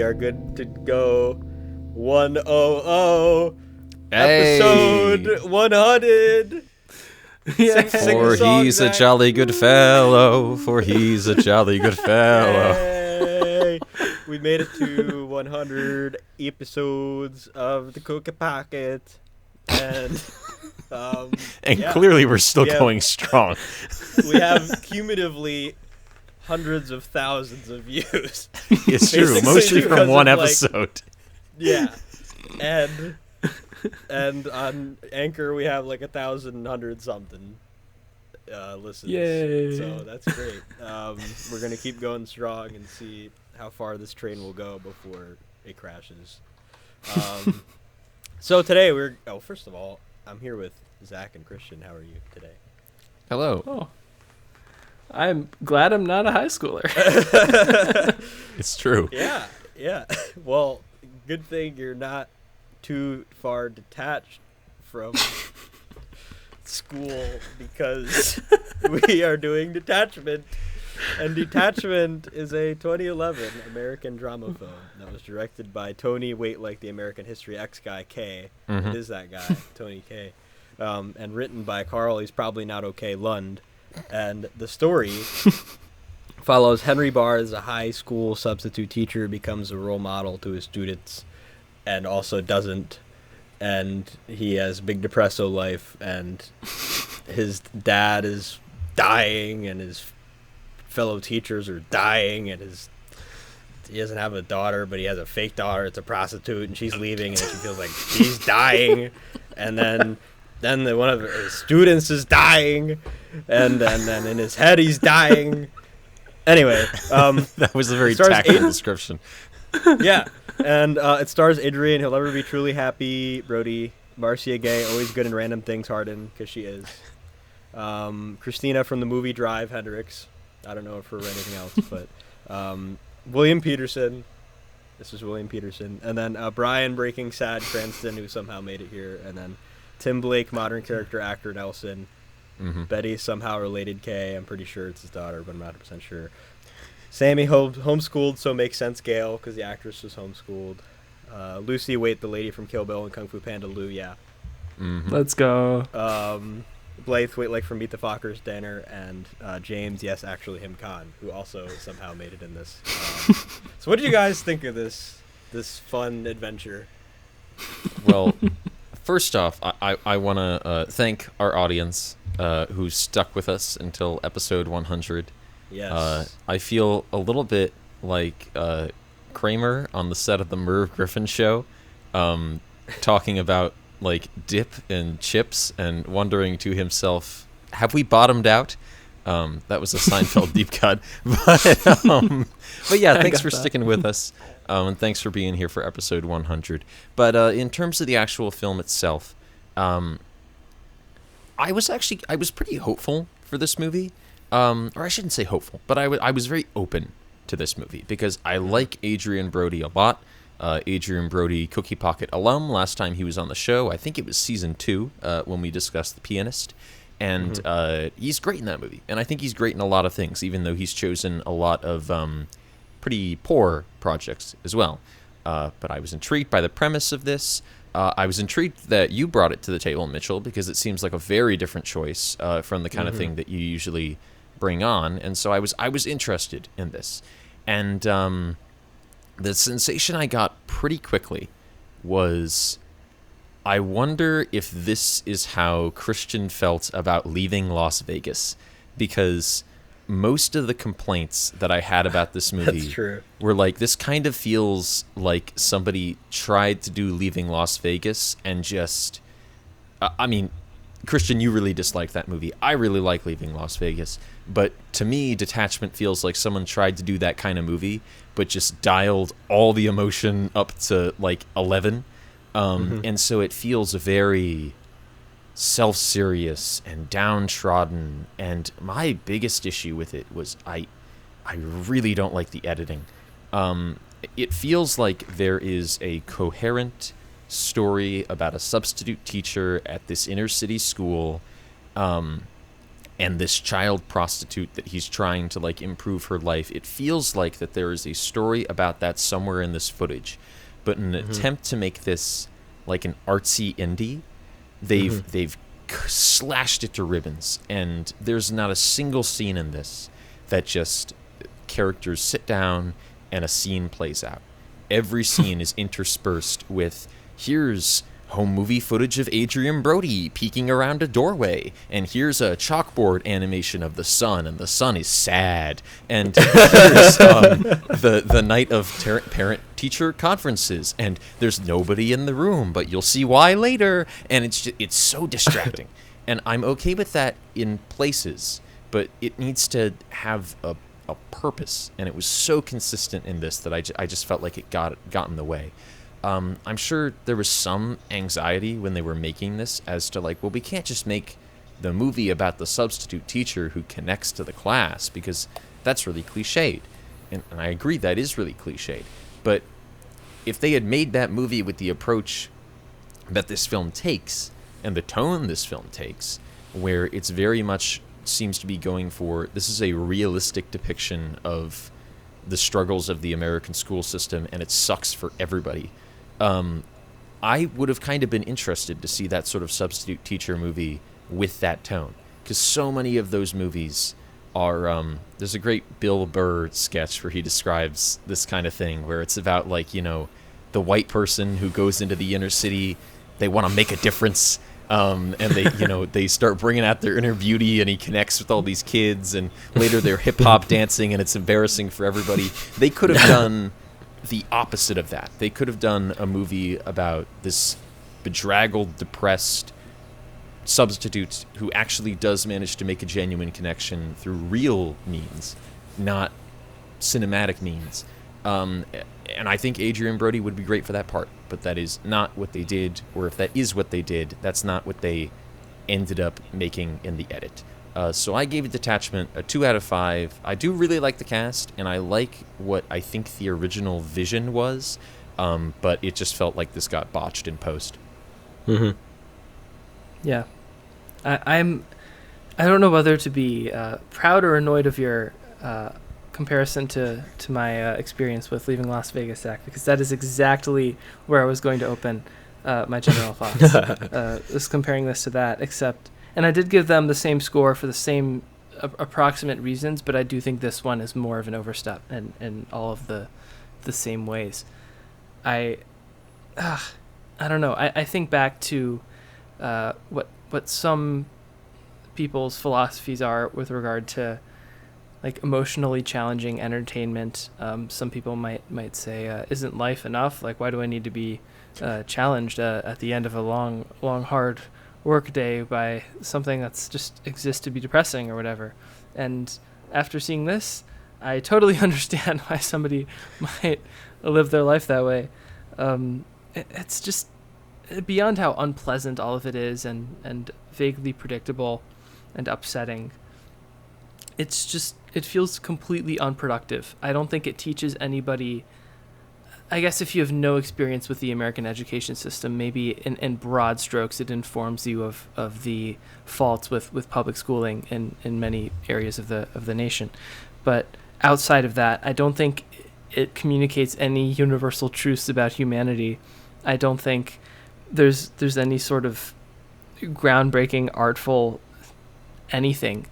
are good to go. 100 Hey. episode 100. Yeah. Sing For the song, he's a Zach. jolly good fellow. For he's a jolly good fellow. Yay. We made it to 100 episodes of the Cookie Pocket, and And yeah, clearly we're still Yeah. going strong. we have cumulatively hundreds of thousands of views. It's true, Basically mostly because from one of, like, episode. Yeah, and on Anchor we have like 1,100 something listens. Yay. So that's great. We're gonna keep going strong and see how far this train will go before it crashes. So today first of all, I'm here with Zach and Christian. How are you today? Hello. Oh. I'm glad I'm not a high schooler. It's true. Yeah. Well, good thing you're not too far detached from school, because we are doing Detachment. And Detachment is a 2011 American drama film that was directed by Tony, wait, like the American History X guy, K. Mhm. It is that guy, Tony K. And written by Carl, he's probably not okay, Lund. And the story follows Henry Barr as a high school substitute teacher, becomes a role model to his students, and also doesn't. And he has big depresso life, and his dad is dying, and his fellow teachers are dying, and he doesn't have a daughter, but he has a fake daughter. It's a prostitute, and she's leaving, and she feels like she's dying. And then one of his students is dying, and then in his head he's dying. Anyway, That was a very stars tactful Aiden. description. Yeah, and it stars Adrien, He'll Never Be Truly Happy, Brody, Marcia Gay, Always Good in Random Things, Harden, because she is. Christina from the movie Drive, Hendricks. I don't know if her or anything else, but William Peterson. This is William Peterson. And then Brian, Breaking Sad, Cranston, who somehow made it here. And then Tim Blake, modern character actor, Nelson. Mm-hmm. Betty, somehow related Kay. I'm pretty sure it's his daughter, but I'm not 100% sure. Sammy, homeschooled, so makes sense, Gail, because the actress was homeschooled. Lucy, wait, the lady from Kill Bill and Kung Fu Panda, Lou, yeah. Mm-hmm. Let's go. Blythe, wait, like from Meet the Fockers, Danner, and James, yes, actually him, Khan, who also somehow made it in this. So what did you guys think of this fun adventure? Well, first off, I want to thank our audience who stuck with us until episode 100. Yes. I feel a little bit like Kramer on the set of the Merv Griffin show, talking about like dip and chips and wondering to himself, have we bottomed out? That was a Seinfeld deep cut. But yeah, thanks for sticking with us. And thanks for being here for episode 100. But in terms of the actual film itself, I was pretty hopeful for this movie. Or I shouldn't say hopeful, but I was very open to this movie because I like Adrien Brody a lot. Adrien Brody, Cookie Pocket alum. Last time he was on the show, I think it was season 2 when we discussed The Pianist. And he's great in that movie. And I think he's great in a lot of things, even though he's chosen a lot of pretty poor projects as well. But I was intrigued by the premise of this. I was intrigued that you brought it to the table, Mitchell, because it seems like a very different choice from the kind of thing that you usually bring on. And so I was interested in this. And the sensation I got pretty quickly was, I wonder if this is how Christian felt about leaving Las Vegas, because most of the complaints that I had about this movie were like, this kind of feels like somebody tried to do Leaving Las Vegas and just, I mean, Christian, you really dislike that movie. I really like Leaving Las Vegas. But to me, Detachment feels like someone tried to do that kind of movie, but just dialed all the emotion up to like 11. And so it feels very self-serious and downtrodden. And my biggest issue with it was I really don't like the editing. It feels like there is a coherent story about a substitute teacher at this inner city school, and this child prostitute that he's trying to like improve her life. It feels like that there is a story about that somewhere in this footage, but in an attempt to make this like an artsy indie, they've slashed it to ribbons, and there's not a single scene in this that just characters sit down and a scene plays out. Every scene is interspersed with, here's home movie footage of Adrien Brody peeking around a doorway, and here's a chalkboard animation of the sun, and the sun is sad, and here's the night of parent-teacher conferences, and there's nobody in the room, but you'll see why later, and it's so distracting. And I'm okay with that in places, but it needs to have a purpose, and it was so consistent in this that I just felt like it got in the way. I'm sure there was some anxiety when they were making this as to like, well, we can't just make the movie about the substitute teacher who connects to the class, because that's really cliched. And I agree that is really cliched. But if they had made that movie with the approach that this film takes and the tone this film takes, where it's very much seems to be going for, this is a realistic depiction of the struggles of the American school system, and it sucks for everybody. I would have kind of been interested to see that sort of substitute teacher movie with that tone, because so many of those movies are, there's a great Bill Burr sketch where he describes this kind of thing, where it's about like, you know, the white person who goes into the inner city, they want to make a difference, and they start bringing out their inner beauty, and he connects with all these kids, and later they're hip hop dancing, and it's embarrassing for everybody. They could have done the opposite of that. They could have done a movie about this bedraggled, depressed substitute who actually does manage to make a genuine connection through real means, not cinematic means. And I think Adrien Brody would be great for that part, but that is not what they did, or if that is what they did, that's not what they ended up making in the edit. So I gave it Detachment a 2 out of 5. I do really like the cast, and I like what I think the original vision was, but it just felt like this got botched in post. Mm-hmm. Yeah. I don't know whether to be proud or annoyed of your comparison to my experience with Leaving Las Vegas, Zach, because that is exactly where I was going to open my general thoughts. Just comparing this to that, except... And I did give them the same score for the same approximate reasons, but I do think this one is more of an overstep in all of the same ways. I don't know. I think back to what some people's philosophies are with regard to like emotionally challenging entertainment. Some people might say, isn't life enough? Like, why do I need to be challenged at the end of a long, hard work day by something that's just exists to be depressing or whatever? And after seeing this, I totally understand why somebody might live their life that way. It's just beyond how unpleasant all of it is, and vaguely predictable and upsetting. It feels completely unproductive. I don't think it teaches anybody. I guess if you have no experience with the American education system, maybe in broad strokes it informs you of the faults with public schooling in many areas of the nation. But outside of that, I don't think it communicates any universal truths about humanity. I don't think there's any sort of groundbreaking, artful anything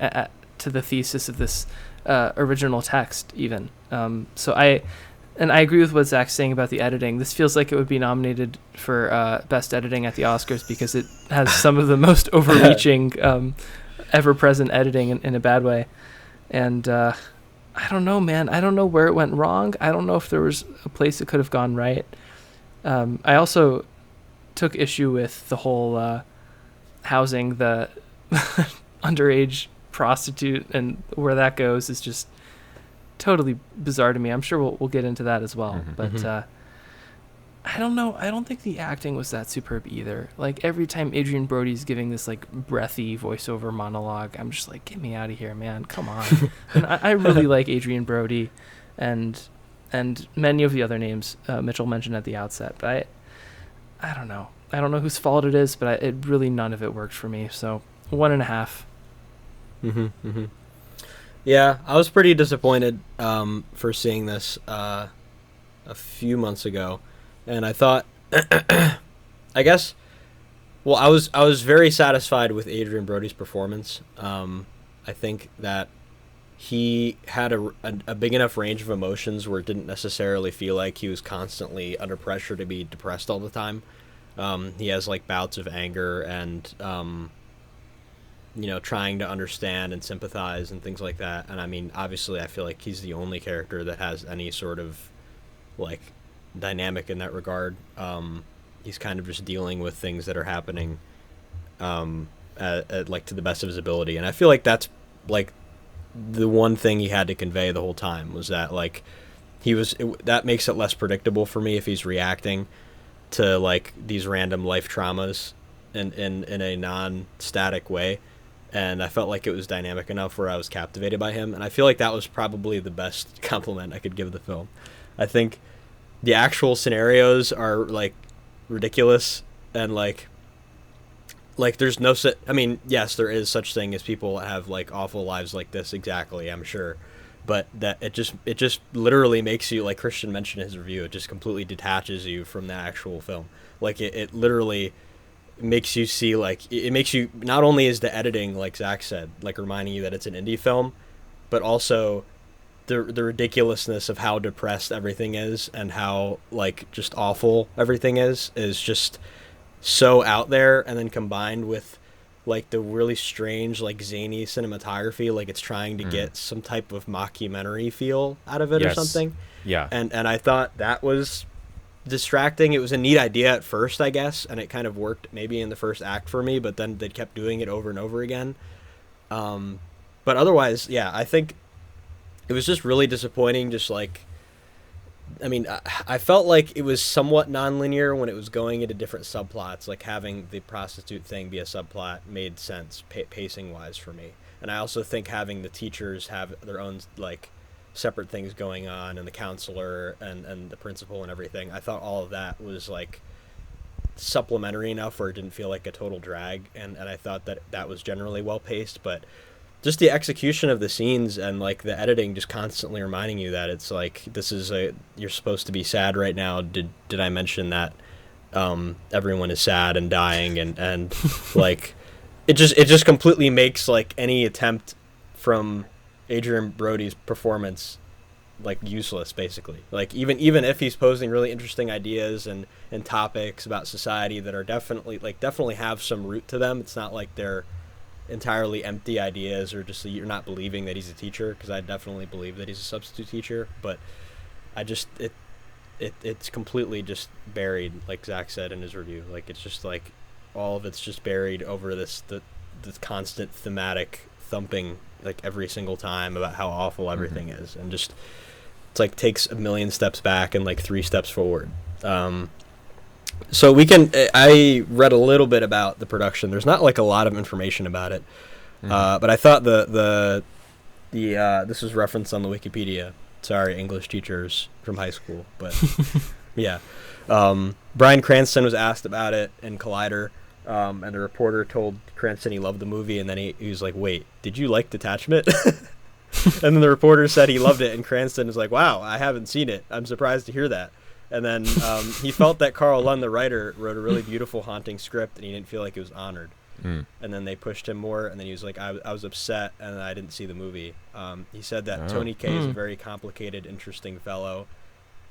to the thesis of this original text even. And I agree with what Zach's saying about the editing. This feels like it would be nominated for Best Editing at the Oscars because it has some of the most overreaching, ever-present editing in a bad way. And I don't know, man. I don't know where it went wrong. I don't know if there was a place it could have gone right. I also took issue with the whole housing the underage prostitute, and where that goes is just totally bizarre to me. I'm sure we'll get into that as well. But I don't know. I don't think the acting was that superb either. Like, every time Adrien Brody's giving this like breathy voiceover monologue, I'm just like, get me out of here, man. Come on. And I really like Adrien Brody and many of the other names Mitchell mentioned at the outset. But I don't know. I don't know whose fault it is, but it really, none of it worked for me. So 1.5. Yeah, I was pretty disappointed for seeing this a few months ago, and I thought, I guess, well, I was very satisfied with Adrien Brody's performance. I think that he had a big enough range of emotions where it didn't necessarily feel like he was constantly under pressure to be depressed all the time. He has like bouts of anger and trying to understand and sympathize and things like that. And I mean, obviously, I feel like he's the only character that has any sort of like dynamic in that regard. He's kind of just dealing with things that are happening, like to the best of his ability. And I feel like that's like the one thing he had to convey the whole time was that like that makes it less predictable for me if he's reacting to like these random life traumas in a non-static way. And I felt like it was dynamic enough where I was captivated by him. And I feel like that was probably the best compliment I could give the film. I think the actual scenarios are like ridiculous and like there's no I mean, yes, there is such thing as people that have like awful lives like this, exactly, I'm sure, but that it just literally makes you, like Christian mentioned in his review, it just completely detaches you from the actual film. Like it literally makes you see, like it makes you, not only is the editing, like Zach said, like reminding you that it's an indie film, but also the ridiculousness of how depressed everything is and how like just awful everything is just so out there. And then combined with like the really strange like zany cinematography, like it's trying to get some type of mockumentary feel out of it. Yes. Or something. Yeah. And I thought that was distracting. It was a neat idea at first, I guess, and it kind of worked maybe in the first act for me, but then they kept doing it over and over again. But otherwise, yeah, I think it was just really disappointing. Just like, I mean, I felt like it was somewhat nonlinear when it was going into different subplots, like having the prostitute thing be a subplot made sense pacing wise for me. And I also think having the teachers have their own like separate things going on, and the counselor and the principal and everything, I thought all of that was like supplementary enough where it didn't feel like a total drag, and I thought that was generally well paced. But just the execution of the scenes and like the editing just constantly reminding you that it's like, this is you're supposed to be sad right now. Did I mention that everyone is sad and dying, and like it just completely makes like any attempt from Adrien Brody's performance like useless, basically. Like even if he's posing really interesting ideas and topics about society that are definitely have some root to them, it's not like they're entirely empty ideas or just you're not believing that he's a teacher, because I definitely believe that he's a substitute teacher. But I just it's completely just buried, like Zach said in his review. Like it's just like all of it's just buried over this constant thematic thumping like every single time about how awful everything is, and just it's like takes a million steps back and like 3 steps forward. So I read a little bit about the production. There's not like a lot of information about it, but I thought the this was referenced on the Wikipedia. Sorry, English teachers from high school, but yeah. Bryan Cranston was asked about it in Collider, and the reporter told Cranston he loved the movie, and then he was like, "Wait, did you like Detachment?" And then the reporter said he loved it, and Cranston was like, "Wow, I haven't seen it. I'm surprised to hear that." And then he felt that Carl Lund, the writer, wrote a really beautiful, haunting script, and he didn't feel like it was honored. And then they pushed him more, and then he was like, I was upset, and I didn't see the movie. He said that Tony Kaye is a very complicated, interesting fellow.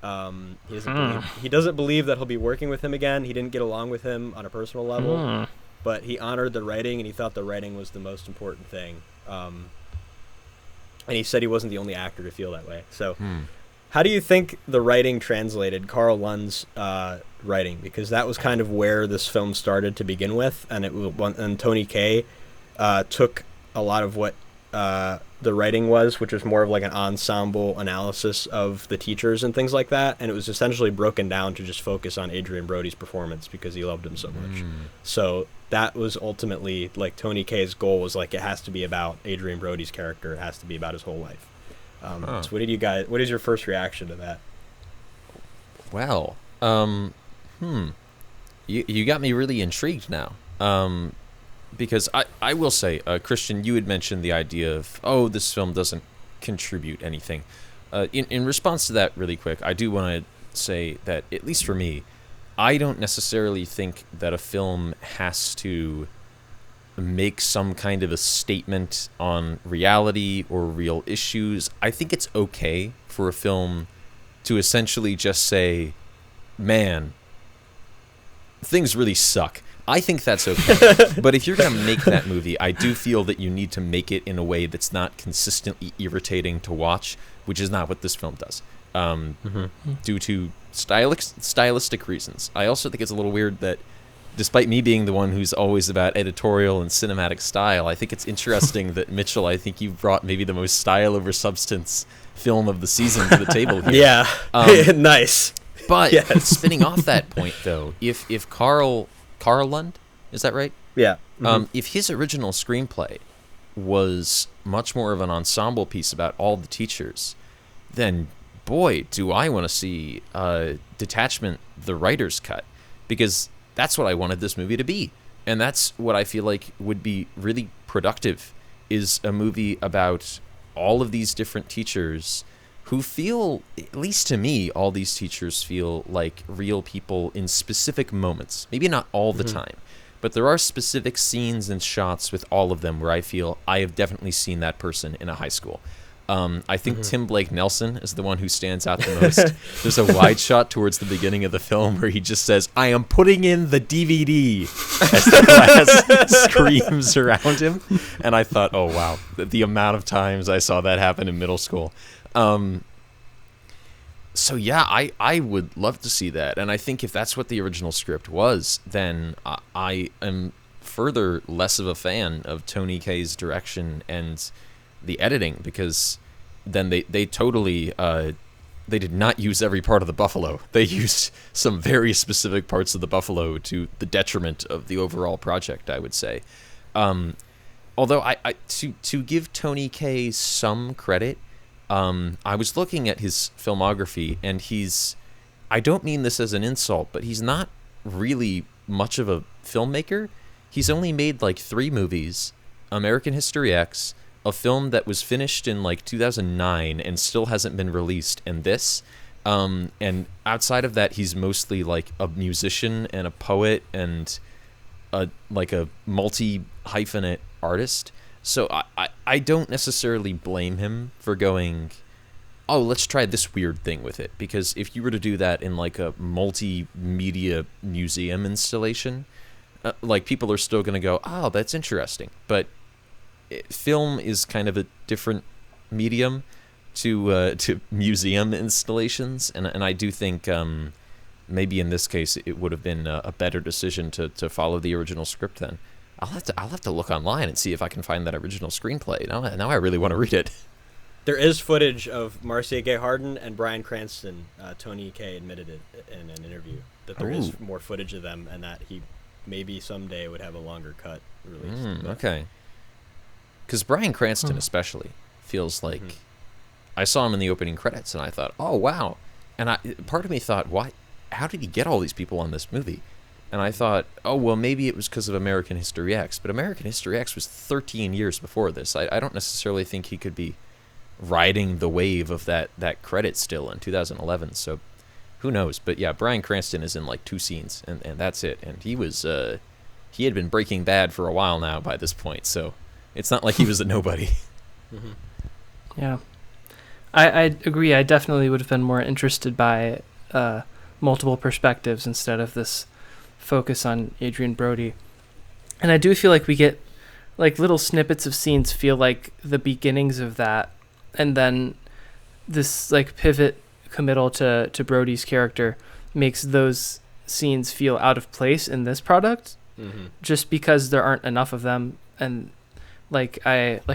He doesn't believe that he'll be working with him again. He didn't get along with him on a personal level, but he honored the writing, and he thought the writing was the most important thing. And he said he wasn't the only actor to feel that way. So how do you think the writing translated, Carl Lund's writing? Because that was kind of where this film started to begin with, and Tony Kaye took a lot of what the writing was, which was more of like an ensemble analysis of the teachers and things like that, and it was essentially broken down to just focus on Adrien Brody's performance because he loved him so much. So that was ultimately like Tony Kaye's goal, was like, it has to be about Adrien Brody's character, it has to be about his whole life. So what is your first reaction to that? Well, you got me really intrigued now. because I will say, Christian, you had mentioned the idea of, this film doesn't contribute anything. In response to that, really quick, I do want to say that, at least for me, I don't necessarily think that a film has to make some kind of a statement on reality or real issues. I think it's okay for a film to essentially just say, man, things really suck. I think that's okay. But if you're going to make that movie, I do feel that you need to make it in a way that's not consistently irritating to watch, which is not what this film does, due to stylistic reasons. I also think it's a little weird that, despite me being the one who's always about editorial and cinematic style, I think it's interesting that, Mitchell, I think you've brought maybe the most style over substance film of the season to the table here. Yeah, nice. But spinning off that point, though, if Carl Lund, is that right? Yeah. If his original screenplay was much more of an ensemble piece about all the teachers, then boy, do I want to see Detachment, the writer's cut, because that's what I wanted this movie to be. And that's what I feel like would be really productive, is a movie about all of these different teachers who feel, at least to me, all these teachers feel like real people in specific moments. Maybe not all the time, but there are specific scenes and shots with all of them where I feel I have definitely seen that person in a high school. I think Tim Blake Nelson is the one who stands out the most. There's a wide shot towards the beginning of the film where he just says, "I am putting in the DVD," as the class screams around him. And I thought, oh, wow, the amount of times I saw that happen in middle school. So yeah, I would love to see that. And I think if that's what the original script was, then I am further less of a fan of Tony Kaye's direction and the editing, because then they totally they did not use every part of the buffalo. They used some very specific parts of the buffalo to the detriment of the overall project, I would say. Although I to give Tony Kaye some credit, I was looking at his filmography, and I don't mean this as an insult, but he's not really much of a filmmaker. He's only made like 3 movies: American History X, a film that was finished in like 2009 and still hasn't been released, and this. And outside of that, he's mostly like a musician and a poet and a multi-hyphenate artist. So I don't necessarily blame him for going, oh, let's try this weird thing with it. Because if you were to do that in like a multimedia museum installation, like people are still going to go, oh, that's interesting. But film is kind of a different medium to museum installations. And I do think maybe in this case it would have been a better decision to follow the original script then. I'll have to look online and see if I can find that original screenplay. Now I really want to read it. There is footage of Marcia Gay Harden and Bryan Cranston. Tony Kaye admitted it in an interview, that there is more footage of them, and that he maybe someday would have a longer cut released. Okay. Because Bryan Cranston especially feels like... I saw him in the opening credits, and I thought, oh, wow. And part of me thought, why? How did he get all these people on this movie? And I thought, oh, well, maybe it was because of American History X. But American History X was 13 years before this. I don't necessarily think he could be riding the wave of that credit still in 2011. So who knows? But yeah, Bryan Cranston is in like 2 scenes, and that's it. And he had been Breaking Bad for a while now by this point. So it's not like he was a nobody. Yeah. I agree. I definitely would have been more interested by multiple perspectives instead of this focus on Adrien Brody. And I do feel like we get like little snippets of scenes feel like the beginnings of that, and then this like pivot committal to Brody's character makes those scenes feel out of place in this product, just because there aren't enough of them. And like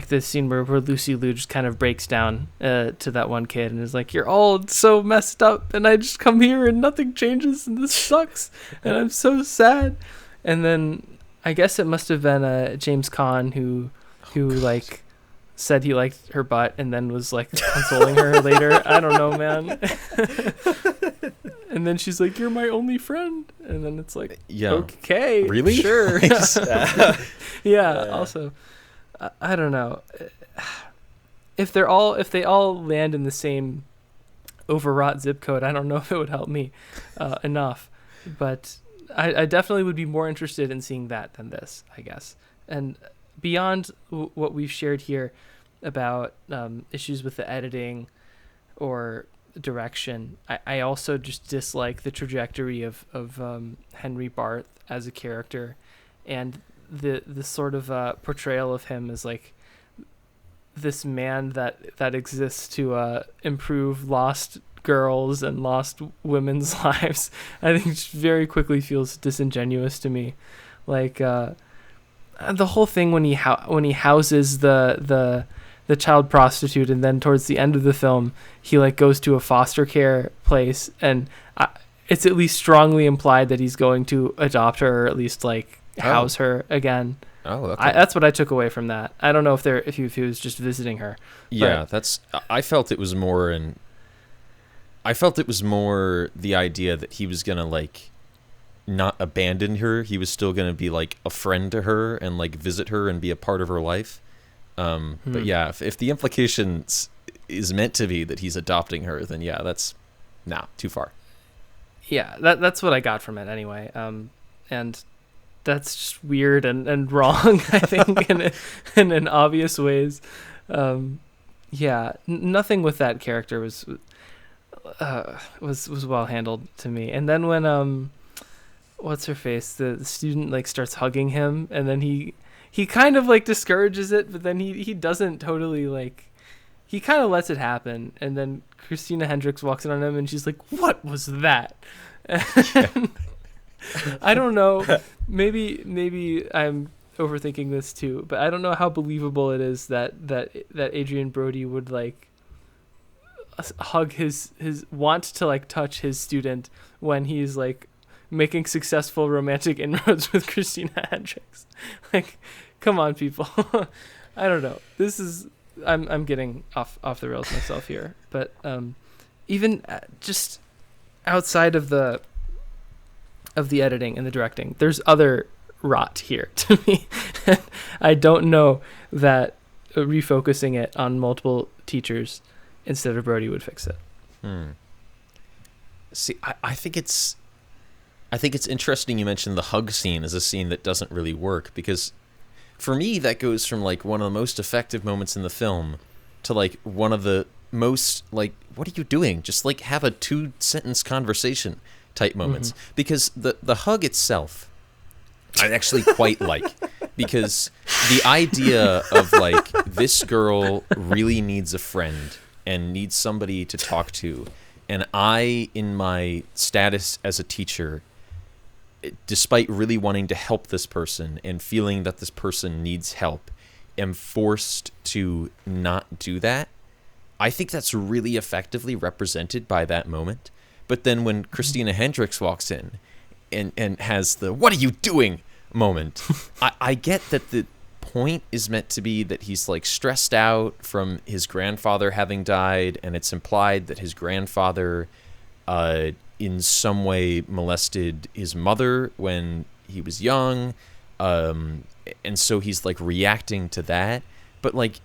this scene where Lucy Liu just kind of breaks down to that one kid and is like, "You're all so messed up, and I just come here and nothing changes, and this sucks, and I'm so sad." And then I guess it must have been James Caan who like said he liked her butt and then was like consoling her later. I don't know, man. And then she's like, "You're my only friend," and then it's like, yeah, okay, really, sure. Yeah. Also, I don't know if they all land in the same overwrought zip code. I don't know if it would help me enough, but I definitely would be more interested in seeing that than this, I guess. And beyond what we've shared here about issues with the editing or direction, I also just dislike the trajectory of Henry Barth as a character, and the sort of portrayal of him as like this man that exists to improve lost girls and lost women's lives. I think it very quickly feels disingenuous to me. Like the whole thing when he houses the child prostitute, and then towards the end of the film he like goes to a foster care place, and it's at least strongly implied that he's going to adopt her, or at least like house her again. Oh, okay. That's what I took away from that. I don't know if he was just visiting her. Yeah, I felt it was more the idea that he was gonna like not abandon her. He was still gonna be like a friend to her and like visit her and be a part of her life. But yeah, if the implication is meant to be that he's adopting her, then yeah, that's too far. Yeah, that's what I got from it anyway. And that's just weird and wrong, I think, in obvious ways. Yeah, nothing with that character was well handled to me. And then when what's her face, the student like starts hugging him, and then he kind of like discourages it, but then he doesn't totally like, he kind of lets it happen, and then Christina Hendricks walks in on him and she's like, "What was that?" I don't know. Maybe I'm overthinking this too, but I don't know how believable it is that Adrien Brody would like hug his want to like touch his student when he's like making successful romantic inroads with Christina Hendricks. Like, come on, people. I don't know. This is I'm getting off the rails myself here, but even just outside of the editing and the directing, there's other rot here to me. I don't know that refocusing it on multiple teachers instead of Brody would fix it. See, I think it's interesting you mentioned the hug scene as a scene that doesn't really work, because for me that goes from like one of the most effective moments in the film to like one of the most like, what are you doing? Just like have a 2-sentence conversation type moments. Because the hug itself I actually quite like, because the idea of like this girl really needs a friend and needs somebody to talk to, and I, in my status as a teacher, despite really wanting to help this person and feeling that this person needs help, am forced to not do that. I think that's really effectively represented by that moment. But then when Christina Hendricks walks in and has the "what are you doing" moment, I get that the point is meant to be that he's like stressed out from his grandfather having died, and it's implied that his grandfather in some way molested his mother when he was young, and so he's like reacting to that. But like,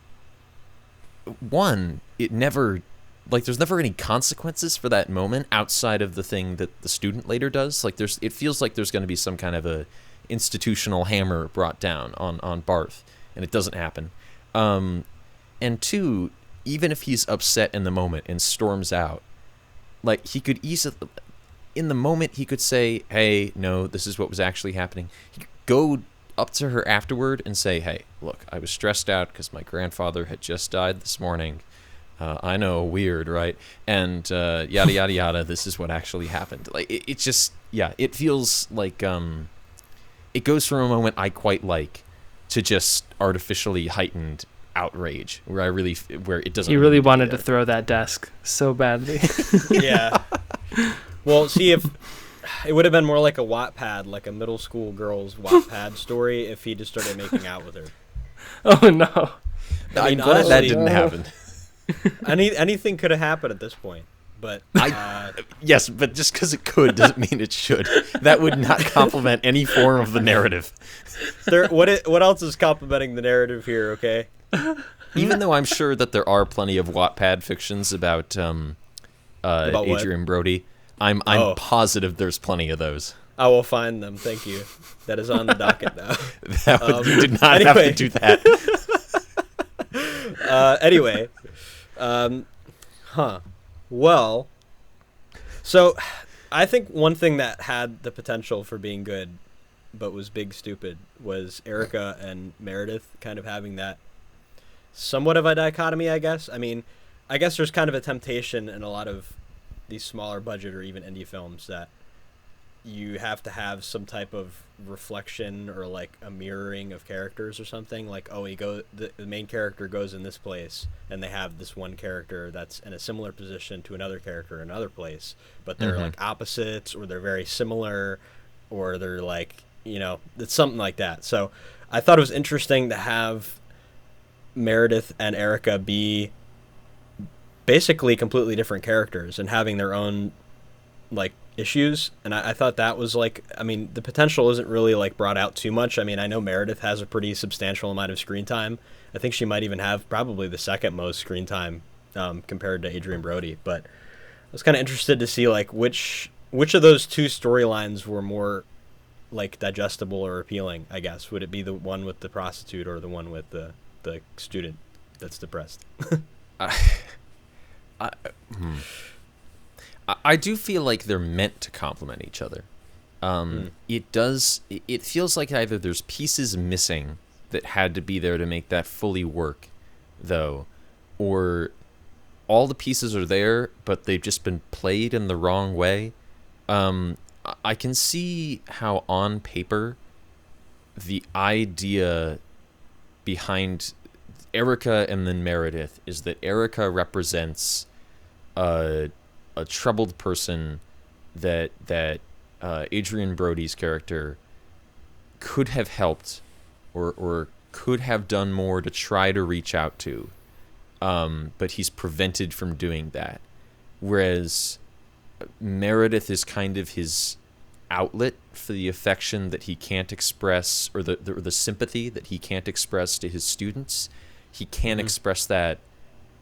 it never, like, there's never any consequences for that moment outside of the thing that the student later does. Like, it feels like there's going to be some kind of a institutional hammer brought down on Barth, and it doesn't happen. And 2, even if he's upset in the moment and storms out, like, he could easily, in the moment, he could say, "Hey, no, this is what was actually happening." He could go up to her afterward and say, "Hey, look, I was stressed out because my grandfather had just died this morning. I know, weird, right? And yada, yada, yada, this is what actually happened." Like, it just, yeah, it feels like, it goes from a moment I quite like to just artificially heightened outrage, where it doesn't. You really wanted to throw that desk so badly. Yeah. Well, see, if it would have been more like a Wattpad, like a middle school girl's Wattpad story, if he just started making out with her. Oh no! I'm glad that didn't happen. Anything could have happened at this point. but yes, but just because it could doesn't mean it should. That would not complement any form of the narrative. What else is complementing the narrative here? Okay. Even though I'm sure that there are plenty of Wattpad fictions about Adrien Brody, I'm positive there's plenty of those. I will find them. Thank you. That is on the docket now. You did not have to do that. Anyway. Well, so I think one thing that had the potential for being good, but was big stupid, was Erica and Meredith kind of having that somewhat of a dichotomy, I guess. I mean, I guess there's kind of a temptation in a lot of these smaller budget or even indie films that you have to have some type of reflection or like a mirroring of characters or something. Like, oh, the main character goes in this place and they have this one character that's in a similar position to another character in another place, but they're like opposites, or they're very similar, or they're like, it's something like that. So I thought it was interesting to have Meredith and Erica be basically completely different characters and having their own like issues, and I thought that was like, I mean, the potential isn't really like brought out too much. I mean, I know Meredith has a pretty substantial amount of screen time. I think she might even have probably the second most screen time compared to Adrien Brody, but I was kind of interested to see like which of those two storylines were more like digestible or appealing, I guess. Would it be the one with the prostitute or the one with the student that's depressed? I do feel like they're meant to complement each other. It feels like either there's pieces missing that had to be there to make that fully work, though, or all the pieces are there, but they've just been played in the wrong way. I can see how on paper the idea behind Erica and then Meredith is that Erica represents a troubled person that Adrien Brody's character could have helped or could have done more to try to reach out to, but he's prevented from doing that. Whereas Meredith is kind of his outlet for the affection that he can't express, or the sympathy that he can't express to his students. He can't express that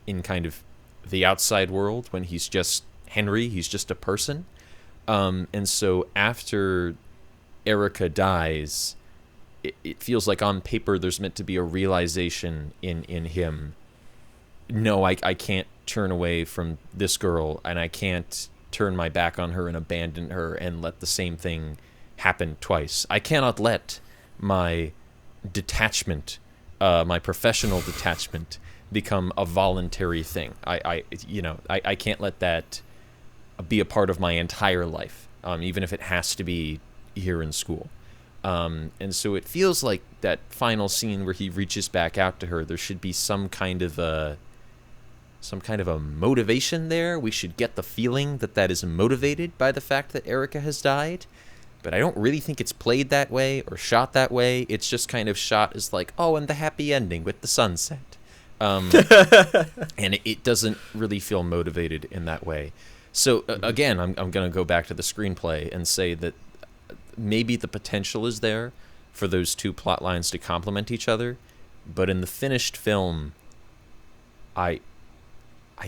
in kind of the outside world when he's just Henry, he's just a person. And so after Erica dies, it feels like on paper there's meant to be a realization in him. No, I can't turn away from this girl, and I can't turn my back on her and abandon her and let the same thing happen twice. I cannot let my detachment, my professional detachment, become a voluntary thing. I can't let that be a part of my entire life, even if it has to be here in school. And so it feels like that final scene where he reaches back out to her, there should be some kind of a motivation there. We should get the feeling that is motivated by the fact that Erica has died. But I don't really think it's played that way or shot that way. It's just kind of shot as like, oh, and the happy ending with the sunset. And it doesn't really feel motivated in that way. So again, I'm going to go back to the screenplay and say that maybe the potential is there for those two plot lines to complement each other, but in the finished film, I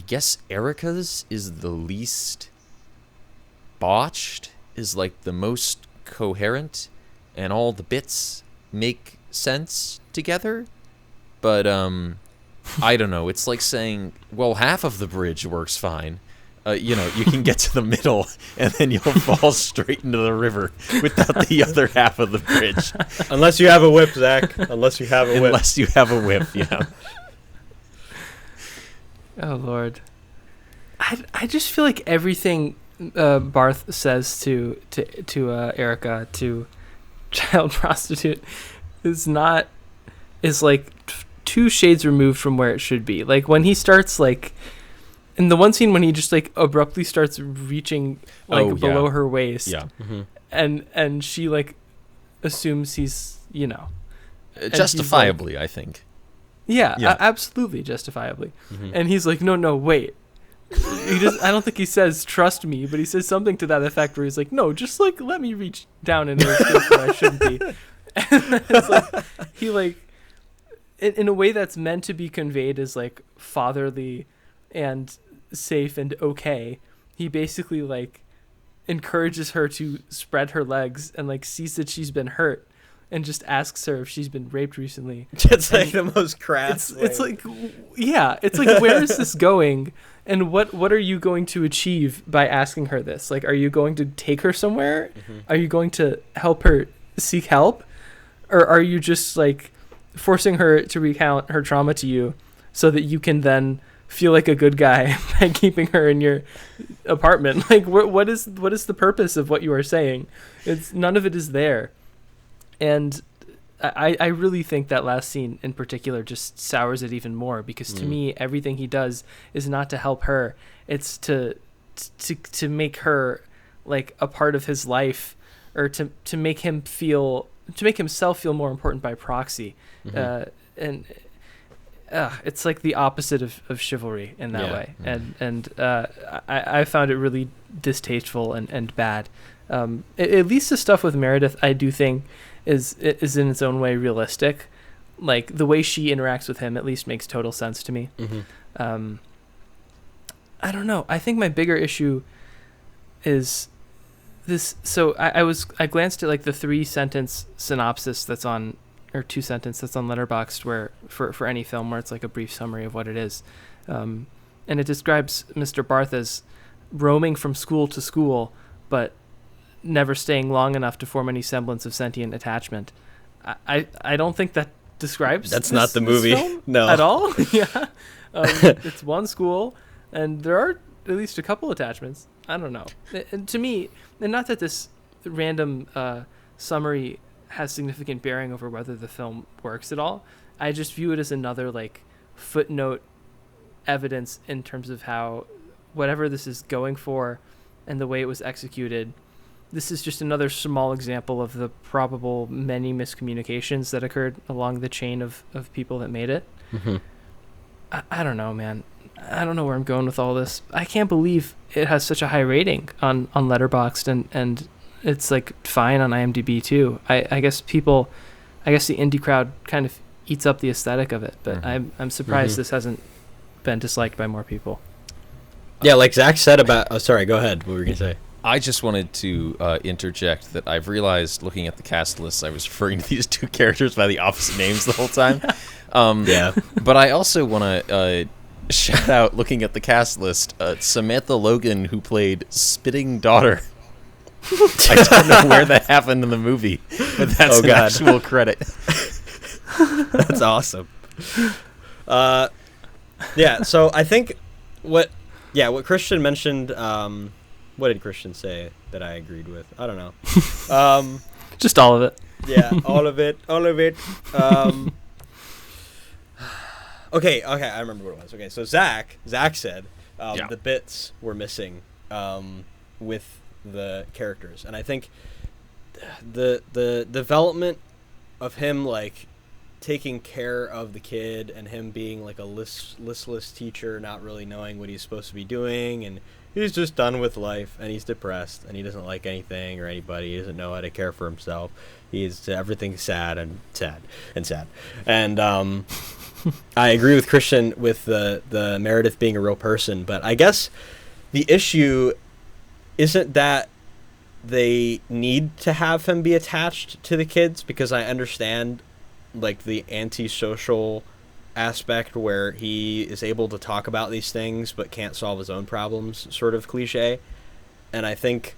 guess Erica's is the least botched, is like the most coherent, and all the bits make sense together. But I don't know. It's like saying, well, half of the bridge works fine. You can get to the middle, and then you'll fall straight into the river without the other half of the bridge. Unless you have a whip, Zach. Unless you have a whip. Unless you have a whip, yeah. Oh, Lord. I just feel like everything Barth says to Erica, to child prostitute, is like 2 shades removed from where it should be. Like when he starts like, in the one scene when he just like abruptly starts reaching like below her waist, and she like assumes he's justifiably, I think. Yeah. Absolutely justifiably. And he's like, no, wait, I don't think he says trust me, but he says something to that effect where he's like, no, just like let me reach down into a space where I shouldn't be. And it's like he like in a way that's meant to be conveyed as like fatherly and safe and okay. He basically like encourages her to spread her legs and like sees that she's been hurt and just asks her if she's been raped recently. It's like the most crass. It's like, yeah, it's like, where is this going? And what are you going to achieve by asking her this? Like, are you going to take her somewhere? Mm-hmm. Are you going to help her seek help? Or are you just like forcing her to recount her trauma to you so that you can then feel like a good guy by keeping her in your apartment? Like, what is the purpose of what you are saying? It's none of it is there. And I really think that last scene in particular just sours it even more, because to me everything he does is not to help her. It's to make her like a part of his life, or to make himself feel more important by proxy. And it's like the opposite of chivalry in that way. And I found it really distasteful and bad. At least the stuff with Meredith, I do think is in its own way realistic. Like the way she interacts with him at least makes total sense to me. I don't know. I think my bigger issue is this. So I glanced at like the 3-sentence synopsis that's on, or 2-sentence that's on Letterboxd, where for any film where it's like a brief summary of what it is. And it describes Mr. Barth as roaming from school to school, but never staying long enough to form any semblance of sentient attachment. I don't think that describes not the movie. Film no, at all. Yeah. It's one school and there are at least a couple attachments. I don't know. And to me, and not that this random summary has significant bearing over whether the film works at all, I just view it as another like footnote evidence in terms of how whatever this is going for and the way it was executed, this is just another small example of the probable many miscommunications that occurred along the chain of people that made it. I don't know, man. I don't know where I'm going with all this. I can't believe it has such a high rating on Letterboxd, and it's like fine on IMDb too. I guess the indie crowd kind of eats up the aesthetic of it, but I'm surprised this hasn't been disliked by more people. Yeah, like Zach said about... Oh, sorry, go ahead. What were you going to say? I just wanted to interject that I've realized, looking at the cast list, I was referring to these two characters by the opposite names the whole time. Yeah. But I also want to shout out, looking at the cast list, Samantha Logan, who played Spitting Daughter. I don't know where that happened in the movie, but that's an actual credit. That's awesome. Yeah, so I think what Christian mentioned... what did Christian say that I agreed with? I don't know. Just all of it. Yeah, all of it. Okay, I remember what it was. Okay, so Zach said the bits were missing with the characters, and I think the development of him like taking care of the kid and him being like a listless teacher, not really knowing what he's supposed to be doing, and he's just done with life, and he's depressed, and he doesn't like anything or anybody. He doesn't know how to care for himself. Everything's sad. And I agree with Christian with the Meredith being a real person, but I guess the issue isn't that they need to have him be attached to the kids, because I understand like the antisocial aspect where he is able to talk about these things but can't solve his own problems sort of cliche, and I think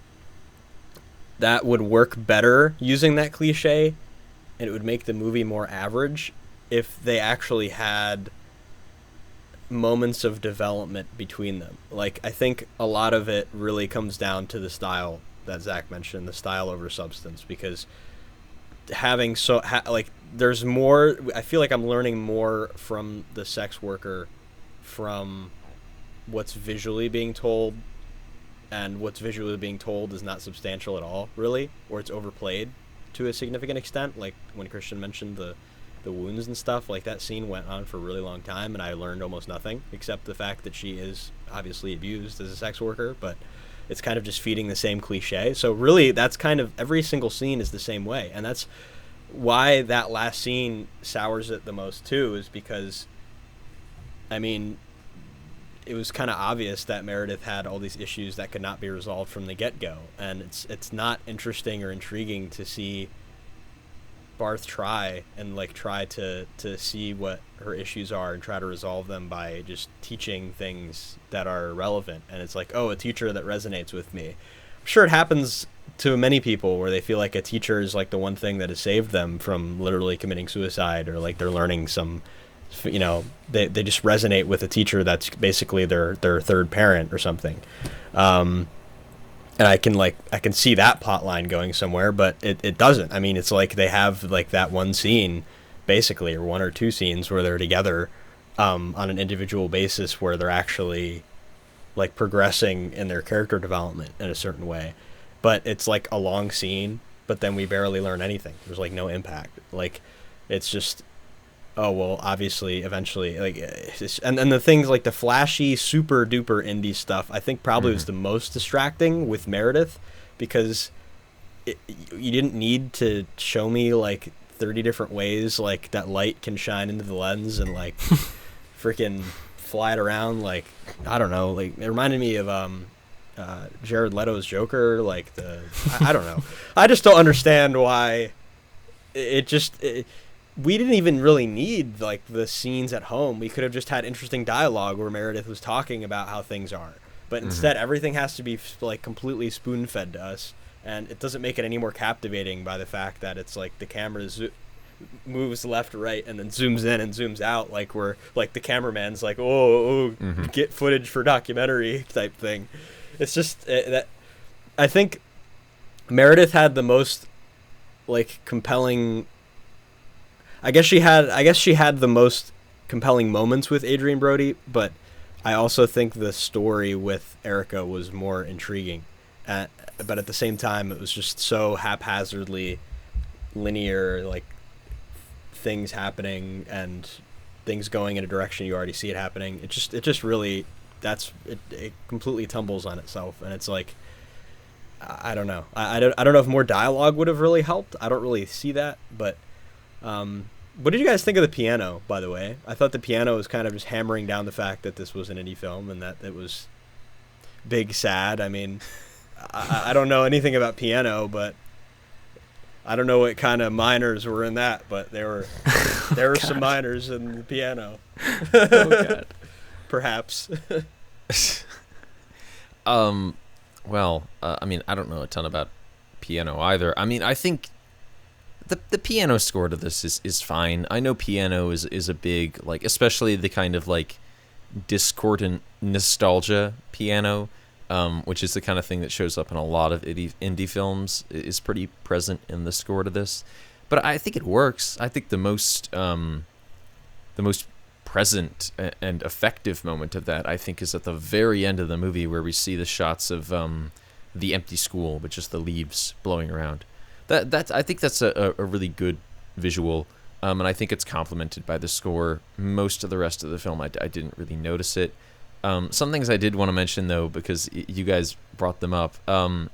that would work better using that cliche, and it would make the movie more average if they actually had moments of development between them. Like, I think a lot of it really comes down to the style that Zach mentioned, the style over substance, because having there's more. I feel like I'm learning more from the sex worker from what's visually being told, and what's visually being told is not substantial at all, really, or it's overplayed to a significant extent. Like when Christian mentioned the the wounds and stuff, like that scene went on for a really long time, and I learned almost nothing except the fact that she is obviously abused as a sex worker, but it's kind of just feeding the same cliche. So really, that's kind of every single scene is the same way, and that's why that last scene sours it the most too, is because, I mean, it was kind of obvious that Meredith had all these issues that could not be resolved from the get-go, and it's not interesting or intriguing to see Barth try to see what her issues are and try to resolve them by just teaching things that are relevant. And it's like, oh, a teacher that resonates with me. I'm sure it happens to many people where they feel like a teacher is like the one thing that has saved them from literally committing suicide, or like they're learning some, you know, they just resonate with a teacher that's basically their third parent or something. And I can see that plot line going somewhere, but it doesn't. I mean, it's like they have like that one scene, basically, or one or two scenes where they're together on an individual basis, where they're actually like progressing in their character development in a certain way. But it's like a long scene, but then we barely learn anything. There's like no impact. Like, it's just, oh, well, obviously, eventually, like, and the things like the flashy, super duper indie stuff, I think probably was the most distracting with Meredith, because you didn't need to show me like 30 different ways like that light can shine into the lens and like freaking fly it around. Like, I don't know, like it reminded me of Jared Leto's Joker. Like I don't know. I just don't understand why we didn't even really need like the scenes at home. We could have just had interesting dialogue where Meredith was talking about how things are, but instead everything has to be like completely spoon-fed to us, and it doesn't make it any more captivating by the fact that it's like the camera moves left, right, and then zooms in and zooms out, like we're like the cameraman's like, get footage for documentary type thing. It's just that I think Meredith had the most like compelling. I guess she had the most compelling moments with Adrien Brody, but I also think the story with Erica was more intriguing. But at the same time, it was just so haphazardly linear, like things happening and things going in a direction you already see it happening. It just really, it completely tumbles on itself, and it's like, I don't know. I don't know if more dialogue would have really helped. I don't really see that, but. What did you guys think of the piano, by the way? I thought the piano was kind of just hammering down the fact that this was an indie film and that it was big, sad. I mean, I don't know anything about piano, but I don't know what kind of minors were in that, but there were some minors in the piano. Oh, God. Perhaps. Well, I mean, I don't know a ton about piano either. I mean, I think the piano score to this is fine. I know piano is a big, like, especially the kind of like discordant nostalgia piano, which is the kind of thing that shows up in a lot of indie films, is pretty present in the score to this. But I think it works. I think the most present and effective moment of that, I think, is at the very end of the movie, where we see the shots of the empty school with just the leaves blowing around. That I think that's a really good visual, and I think it's complemented by the score. Most of the rest of the film, I didn't really notice it. Some things I did want to mention, though, because you guys brought them up. I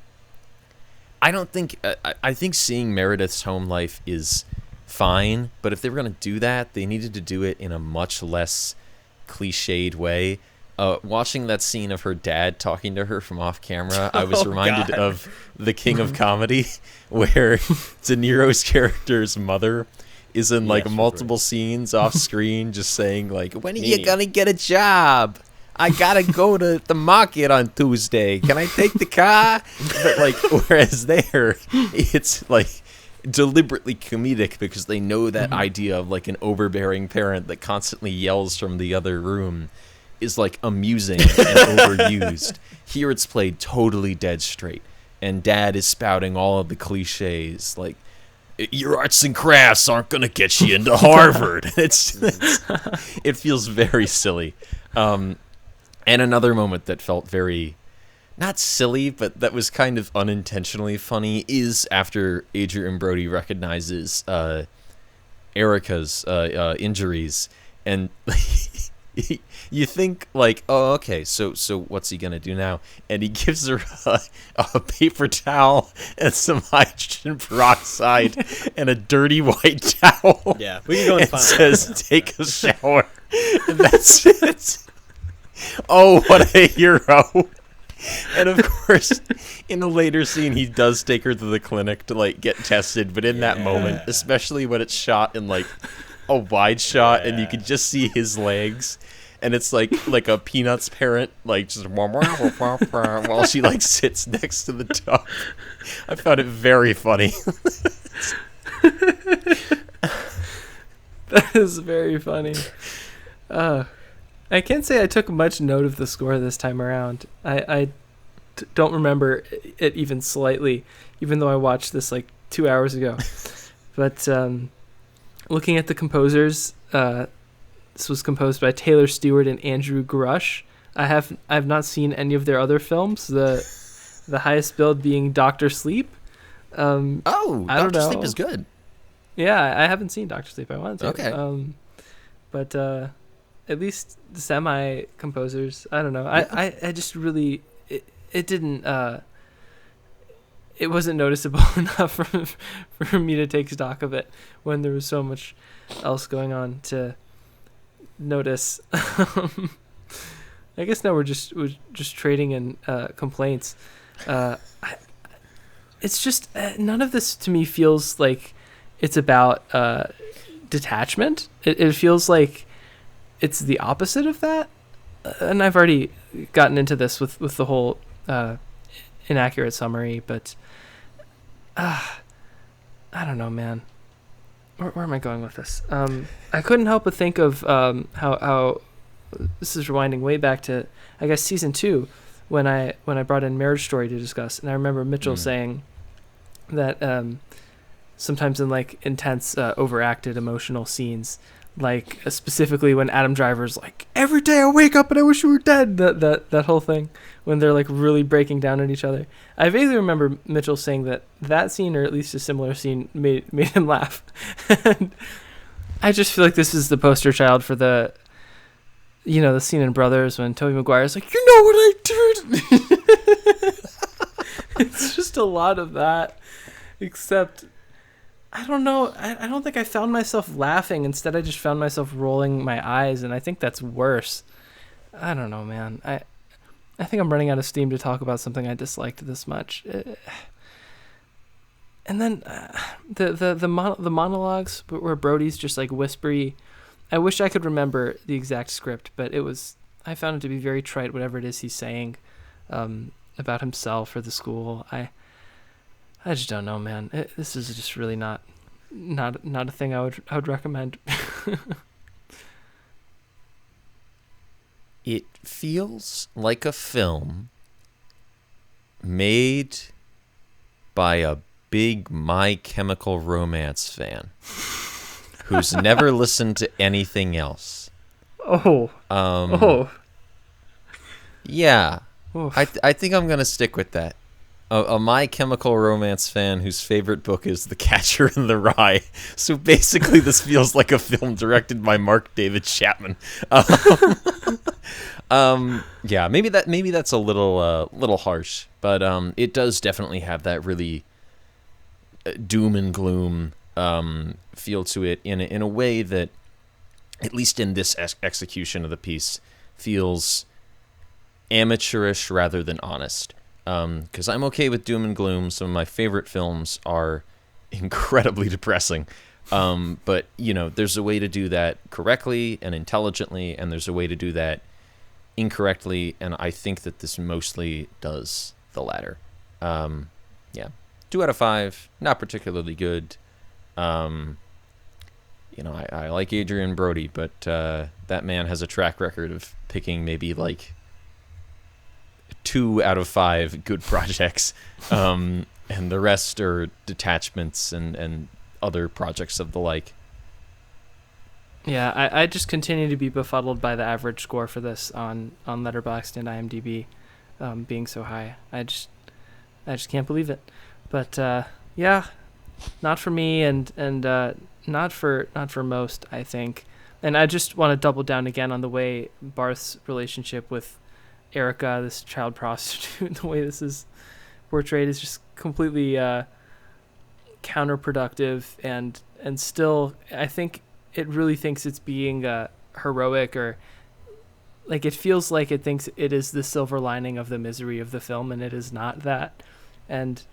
think seeing Meredith's home life is fine, but if they were going to do that, they needed to do it in a much less cliched way. Watching that scene of her dad talking to her from off camera, I was reminded of The King of Comedy, where De Niro's character's mother is in like multiple scenes off screen, just saying like, "When are you gonna get a job? I gotta go to the market on Tuesday. Can I take the car?" But like, whereas there, it's like deliberately comedic because they know that idea of like an overbearing parent that constantly yells from the other room is like amusing and overused. Here it's played totally dead straight, and dad is spouting all of the cliches like, your arts and crafts aren't gonna get you into Harvard. It feels very silly. And another moment that felt very not silly, but that was kind of unintentionally funny, is after Adrien Brody recognizes Erica's injuries, and you think like, oh, okay, so what's he gonna do now? And he gives her a paper towel and some hydrogen peroxide and a dirty white towel. Yeah, we can go and find says, "Take a shower," and that's it. Oh, what a hero! And of course, in a later scene, he does take her to the clinic to like get tested. But in that moment, especially when it's shot in like a wide shot, and you can just see his legs, and it's like a Peanuts parent, like just while she like sits next to the tub. I found it very funny. That is very funny. I can't say I took much note of the score this time around. I don't remember it even slightly, even though I watched this like 2 hours ago. But looking at the composers, this was composed by Taylor Stewart and Andrew Grush. I've not seen any of their other films. The highest billed being Doctor Sleep. Doctor Sleep is good. Yeah, I haven't seen Doctor Sleep. I wanted to. Okay. But at least the semi-composers, I don't know. I just really, it didn't, it wasn't noticeable enough for me to take stock of it when there was so much else going on to notice. I guess now we're just trading in complaints. It's just, none of this to me feels like it's about detachment. It feels like it's the opposite of that, and I've already gotten into this with the whole inaccurate summary, but I don't know, man. Where am I going with this? I couldn't help but think of how this is rewinding way back to, I guess, season 2 when I brought in Marriage Story to discuss, and I remember Mitchell saying that sometimes in like intense overacted emotional scenes, like specifically when Adam Driver's like, every day I wake up and I wish you were dead, that whole thing when they're like really breaking down at each other. I vaguely remember Mitchell saying that scene, or at least a similar scene, made him laugh. And I just feel like this is the poster child for the scene in Brothers when Tobey Maguire's like, you know what I did? It's just a lot of that, except I don't know. I don't think I found myself laughing. Instead, I just found myself rolling my eyes, and I think that's worse. I don't know, man. I think I'm running out of steam to talk about something I disliked this much. And then the monologues where Brody's just like whispery. I wish I could remember the exact script, but I found it to be very trite, whatever it is he's saying about himself or the school. I just don't know, man. This is just really not a thing I would recommend. It feels like a film made by a big My Chemical Romance fan who's never listened to anything else. Yeah. Oof. I think I'm gonna stick with that. A My Chemical Romance fan whose favorite book is The Catcher in the Rye. So basically, this feels like a film directed by Mark David Chapman. Yeah, maybe that's a little harsh, but it does definitely have that really doom and gloom feel to it in a way that, at least in this execution of the piece, feels amateurish rather than honest. Because I'm okay with doom and gloom. Some of my favorite films are incredibly depressing. But, there's a way to do that correctly and intelligently, and there's a way to do that incorrectly, and I think that this mostly does the latter. Yeah. 2 out of 5, not particularly good. I like Adrien Brody, but that man has a track record of picking maybe like 2 out of 5 good projects, and the rest are detachments and other projects of the like. Yeah, I just continue to be befuddled by the average score for this on Letterboxd and IMDb being so high. I just can't believe it. But yeah, not for me, and not for most, I think. And I just want to double down again on the way Barth's relationship with Erica, this child prostitute, the way this is portrayed is just completely counterproductive, and still I think it really thinks it's being heroic, or like it feels like it thinks it is the silver lining of the misery of the film, and it is not that. And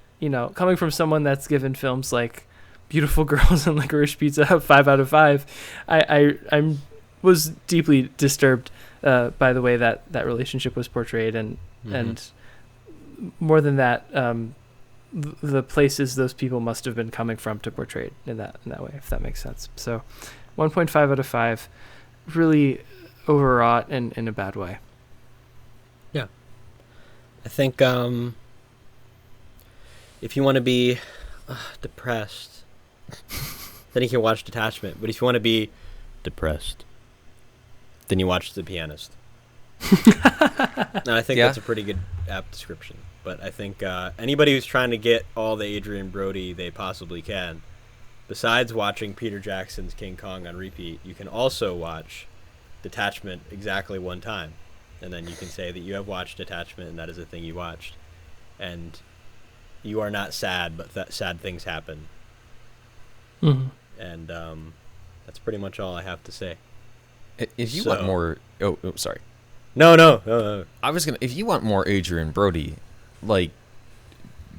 coming from someone that's given films like Beautiful Girls and Licorice Pizza 5 out of 5, I was deeply disturbed by the way that relationship was portrayed, and and more than that, the places those people must have been coming from to portray it in that way, if that makes sense. So 1.5 out of 5, really overwrought and in a bad way. Yeah. I think if you want to be depressed, then you can watch Detachment. But if you want to be depressed, then you watch The Pianist. And I think that's a pretty good apt description. But I think anybody who's trying to get all the Adrien Brody they possibly can, besides watching Peter Jackson's King Kong on repeat, you can also watch Detachment exactly one time. And then you can say that you have watched Detachment and that is a thing you watched. And you are not sad, but sad things happen. Mm-hmm. And that's pretty much all I have to say. If you want more... Oh, sorry. No. I was gonna... If you want more Adrien Brody,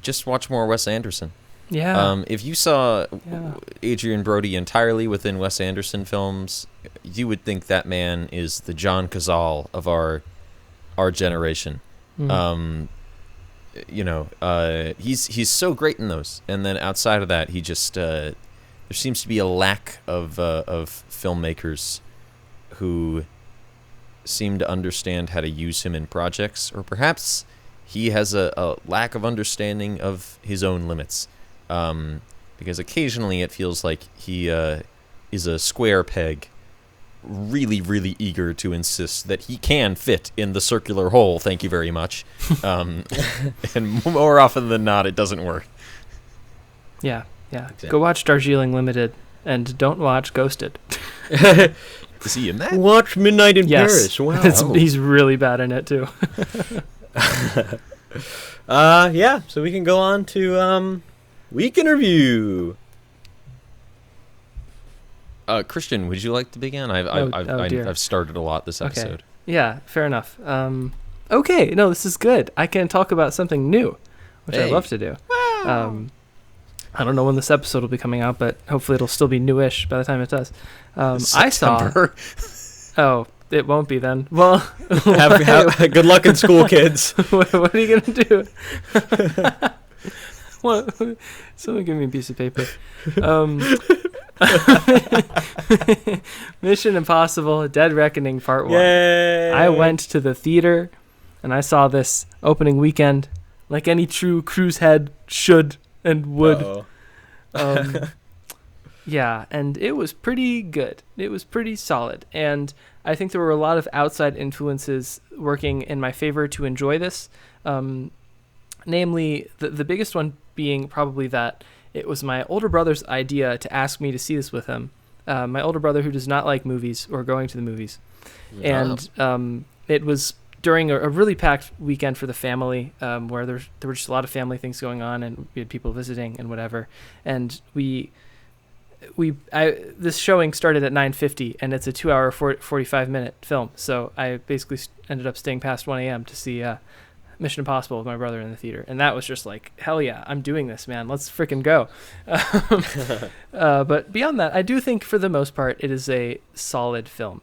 just watch more Wes Anderson. Yeah. If you saw Adrien Brody entirely within Wes Anderson films, you would think that man is the John Cazale of our generation. Mm-hmm. He's so great in those, and then outside of that, he just there seems to be a lack of filmmakers who seem to understand how to use him in projects, or perhaps he has a lack of understanding of his own limits, because occasionally it feels like he is a square peg, really, really eager to insist that he can fit in the circular hole, thank you very much. And more often than not, it doesn't work. Yeah. Exactly. Go watch Darjeeling Limited, and don't watch Ghosted. Is he in that? Watch Midnight in Paris. Wow. He's really bad in it, too. So we can go on to Week in Review. Christian, would you like to begin? I've started a lot this episode. Okay. Yeah, fair enough. Okay, no, this is good. I can talk about something new, which I love to do. Wow. I don't know when this episode will be coming out, but hopefully it'll still be newish by the time it does. September. Oh, it won't be then. Well, have good luck in school, kids. What are you gonna do? What? Someone give me a piece of paper. Mission Impossible: Dead Reckoning Part 1. Yay! I went to the theater and I saw this opening weekend, like any true cruise head should and would. Yeah, and it was pretty good. It was pretty solid, and I think there were a lot of outside influences working in my favor to enjoy this. Namely, the biggest one being probably that it was my older brother's idea to ask me to see this with him. My older brother, who does not like movies or going to the movies. And it was during a really packed weekend for the family, where there were just a lot of family things going on, and we had people visiting and whatever. And this showing started at 9:50, and it's a 2-hour 45-minute film. So I basically ended up staying past 1 a.m. to see Mission Impossible with my brother in the theater, and that was just like, hell yeah, I'm doing this, man. Let's freaking go. But beyond that, I do think for the most part it is a solid film.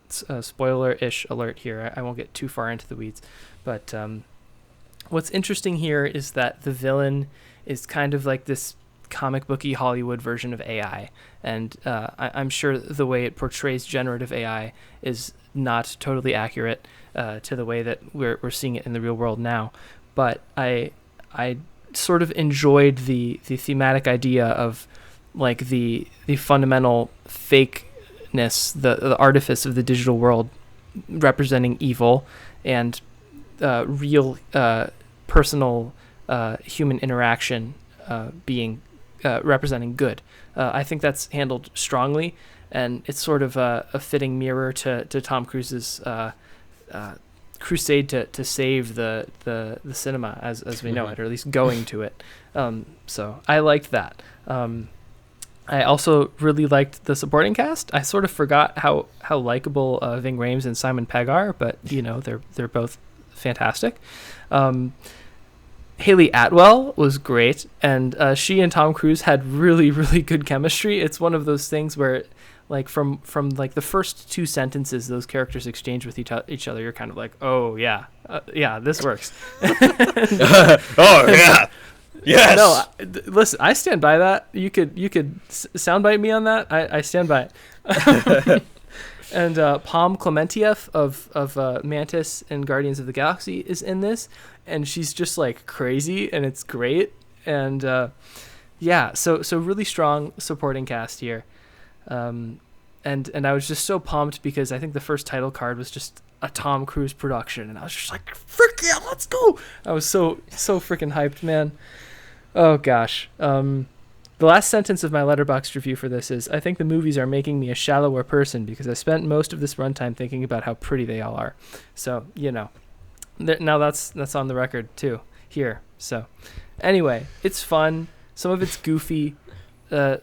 Spoiler-ish alert here. I won't get too far into the weeds, but what's interesting here is that the villain is kind of like this comic booky Hollywood version of AI, and I'm sure the way it portrays generative AI is not totally accurate to the way that we're seeing it in the real world now. But I sort of enjoyed the thematic idea of like the fundamental fakeness, the artifice of the digital world representing evil, and real personal human interaction being representing good. I think that's handled strongly, and it's sort of a fitting mirror to Tom Cruise's crusade to save the cinema as we know it, or at least going to it. So I liked that. I also really liked the supporting cast. I sort of forgot how likable Ving Rhames and Simon Pegg are, but they're both fantastic. Haley Atwell was great, and she and Tom Cruise had really, really good chemistry. It's one of those things where, like, from like the first two sentences those characters exchange with each other, you're kind of like, oh yeah, this works. Oh yeah. Yes. No, listen, I stand by that. You could soundbite me on that. I stand by it. And Palm Clementieff of Mantis and Guardians of the Galaxy is in this, and she's just like crazy, and it's great. And so really strong supporting cast here. And I was just so pumped because I think the first title card was just a Tom Cruise production, and I was just like, frick yeah, let's go. I was so freaking hyped, man. Oh gosh. The last sentence of my Letterboxd review for this is, I think the movies are making me a shallower person because I spent most of this runtime thinking about how pretty they all are. So, now that's on the record too here. So anyway, it's fun. Some of it's goofy.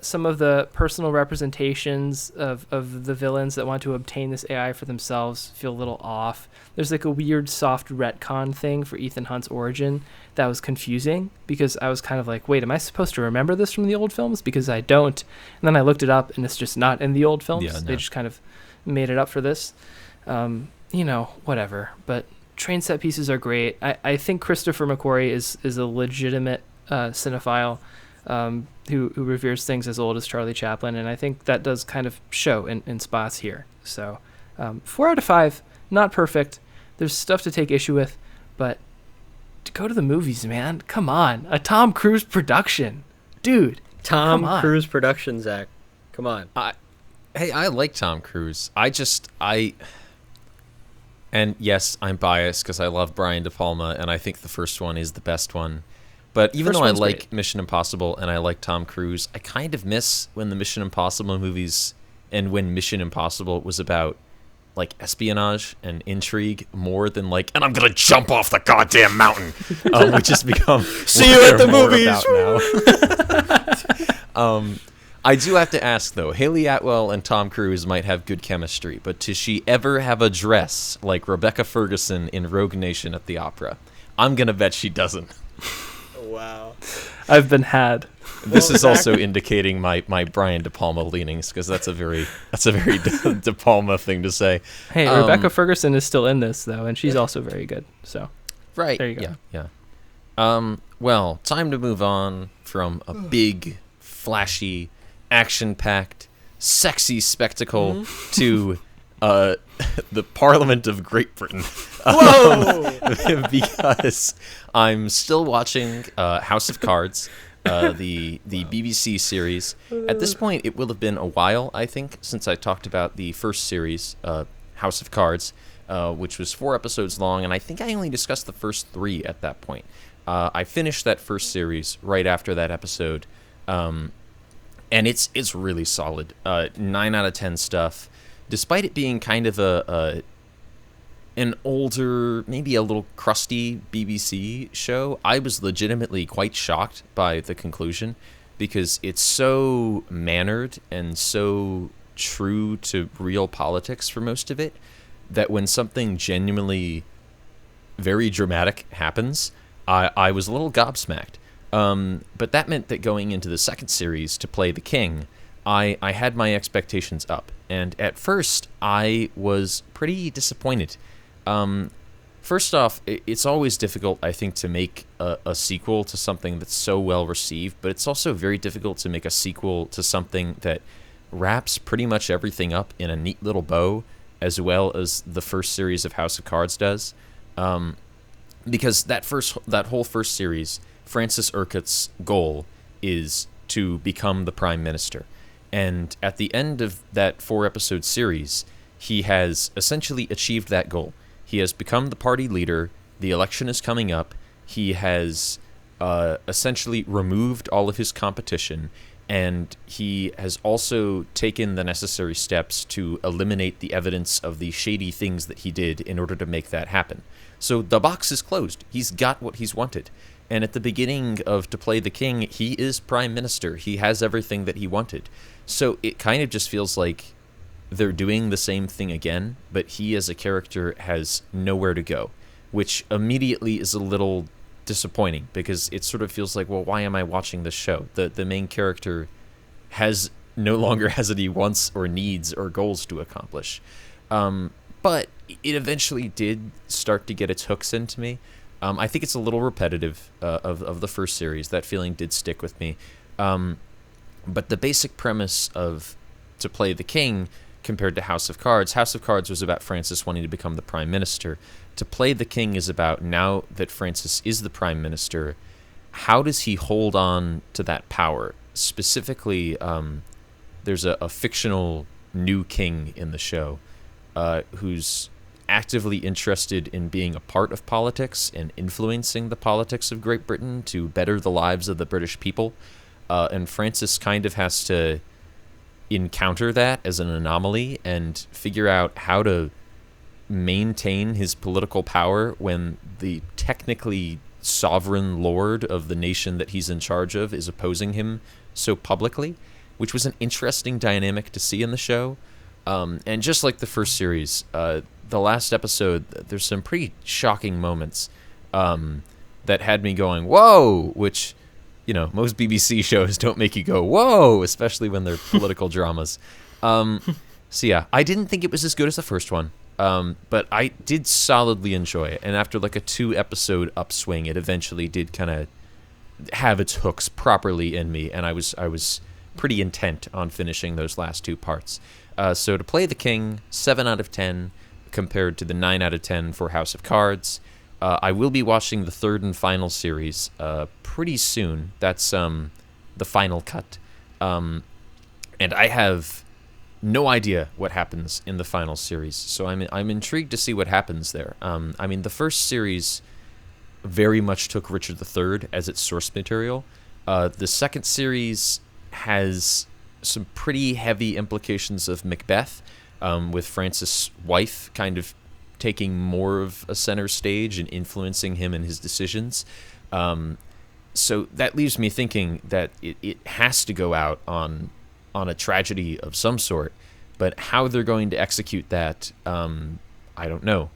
Some of the personal representations of the villains that want to obtain this AI for themselves feel a little off. There's like a weird soft retcon thing for Ethan Hunt's origin that was confusing because I was kind of like, wait, am I supposed to remember this from the old films? Because I don't. And then I looked it up and it's just not in the old films. Yeah, no. They just kind of made it up for this. Whatever. But train set pieces are great. I think Christopher McQuarrie is a legitimate cinephile who reveres things as old as Charlie Chaplin, and I think that does kind of show in spots here. So 4 out of 5, not perfect. There's stuff to take issue with, but to go to the movies, man. Come on. A Tom Cruise production. Dude. Tom Cruise production, Zach. Come on. I like Tom Cruise. And yes, I'm biased because I love Brian De Palma, and I think the first one is the best one. But even though I like great. Mission Impossible and I like Tom Cruise, I kind of miss when the Mission Impossible movies and when Mission Impossible was about like espionage and intrigue more than like, and I'm gonna jump off the goddamn mountain, which has become see you at the movies now. I do have to ask though, Haley Atwell and Tom Cruise might have good chemistry, but does she ever have a dress like Rebecca Ferguson in Rogue Nation at the opera? I'm gonna bet she doesn't. Wow. I've been had. This is also indicating my Brian De Palma leanings because that's a very De Palma thing to say. Hey, Rebecca Ferguson is still in this though, and she's also very good. So right, there you go. Yeah. Well, time to move on from a big, flashy, action-packed, sexy spectacle to the Parliament of Great Britain. Whoa! Because I'm still watching House of Cards, the BBC series. At this point, it will have been a while, I think, since I talked about the first series, House of Cards, which was 4 episodes long, and I think I only discussed the first 3 at that point. I finished that first series right after that episode, and it's really solid. 9 out of 10 stuff. Despite it being kind of an older, maybe a little crusty BBC show, I was legitimately quite shocked by the conclusion because it's so mannered and so true to real politics for most of it that when something genuinely very dramatic happens, I was a little gobsmacked. But that meant that going into the second series to play the king, I had my expectations up. And at first, I was pretty disappointed. First off, it's always difficult, I think, to make a sequel to something that's so well received, but it's also very difficult to make a sequel to something that wraps pretty much everything up in a neat little bow, as well as the first series of House of Cards does. Because that whole first series, Francis Urquhart's goal is to become the prime minister. And at the end of that 4-episode series, he has essentially achieved that goal. He has become the party leader. The election is coming up. He has essentially removed all of his competition, and he has also taken the necessary steps to eliminate the evidence of the shady things that he did in order to make that happen. So the box is closed. He's got what he's wanted. And at the beginning of To Play the King, he is prime minister. He has everything that he wanted. So it kind of just feels like they're doing the same thing again, but he as a character has nowhere to go, which immediately is a little disappointing, because it sort of feels like, well, why am I watching this show? The main character no longer has any wants or needs or goals to accomplish. But it eventually did start to get its hooks into me. I think it's a little repetitive of the first series. That feeling did stick with me. But the basic premise of To Play the King compared to House of Cards was about Francis wanting to become the prime minister. To Play the King is about, now that Francis is the prime minister, how does he hold on to that power? Specifically, there's a fictional new king in the show who's actively interested in being a part of politics and influencing the politics of Great Britain to better the lives of the British people. And Francis kind of has to encounter that as an anomaly and figure out how to maintain his political power when the technically sovereign lord of the nation that he's in charge of is opposing him so publicly, which was an interesting dynamic to see in the show. And just like the first series, the last episode, there's some pretty shocking moments that had me going, whoa, which, most BBC shows don't make you go, whoa, especially when they're political dramas. So yeah, I didn't think it was as good as the first one. But I did solidly enjoy it, and after like a 2-episode upswing, it eventually did kind of have its hooks properly in me, and I was pretty intent on finishing those last 2 parts. So To Play the King, 7 out of 10, compared to the 9 out of 10 for House of Cards. I will be watching the 3rd and final series pretty soon. That's the final cut, and I have no idea what happens in the final series, so I'm intrigued to see what happens there. The first series very much took Richard III as its source material. The second series has some pretty heavy implications of Macbeth, with Francis' wife kind of taking more of a center stage and influencing him in his decisions. So that leaves me thinking that it has to go out on a tragedy of some sort, but how they're going to execute that, I don't know.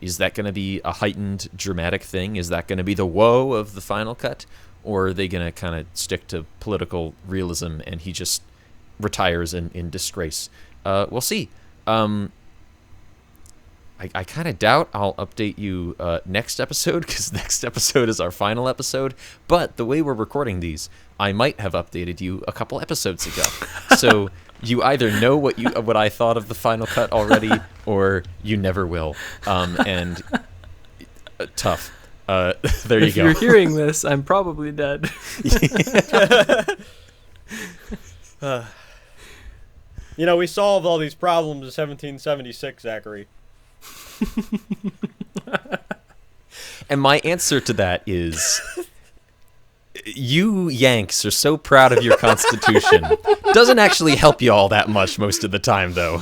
Is that going to be a heightened dramatic thing? Is that going to be the woe of the final cut? Or are they going to kind of stick to political realism and he just retires in disgrace? We'll see. I kind of doubt I'll update you next episode, because next episode is our final episode. But the way we're recording these, I might have updated you a couple episodes ago. So you either know what I thought of the final cut already, or you never will. And tough. There you If go. you're hearing this, I'm probably dead. We solved all these problems in 1776, Zachary. And my answer to that is, you Yanks are so proud of your Constitution. Doesn't actually help you all that much most of the time, though.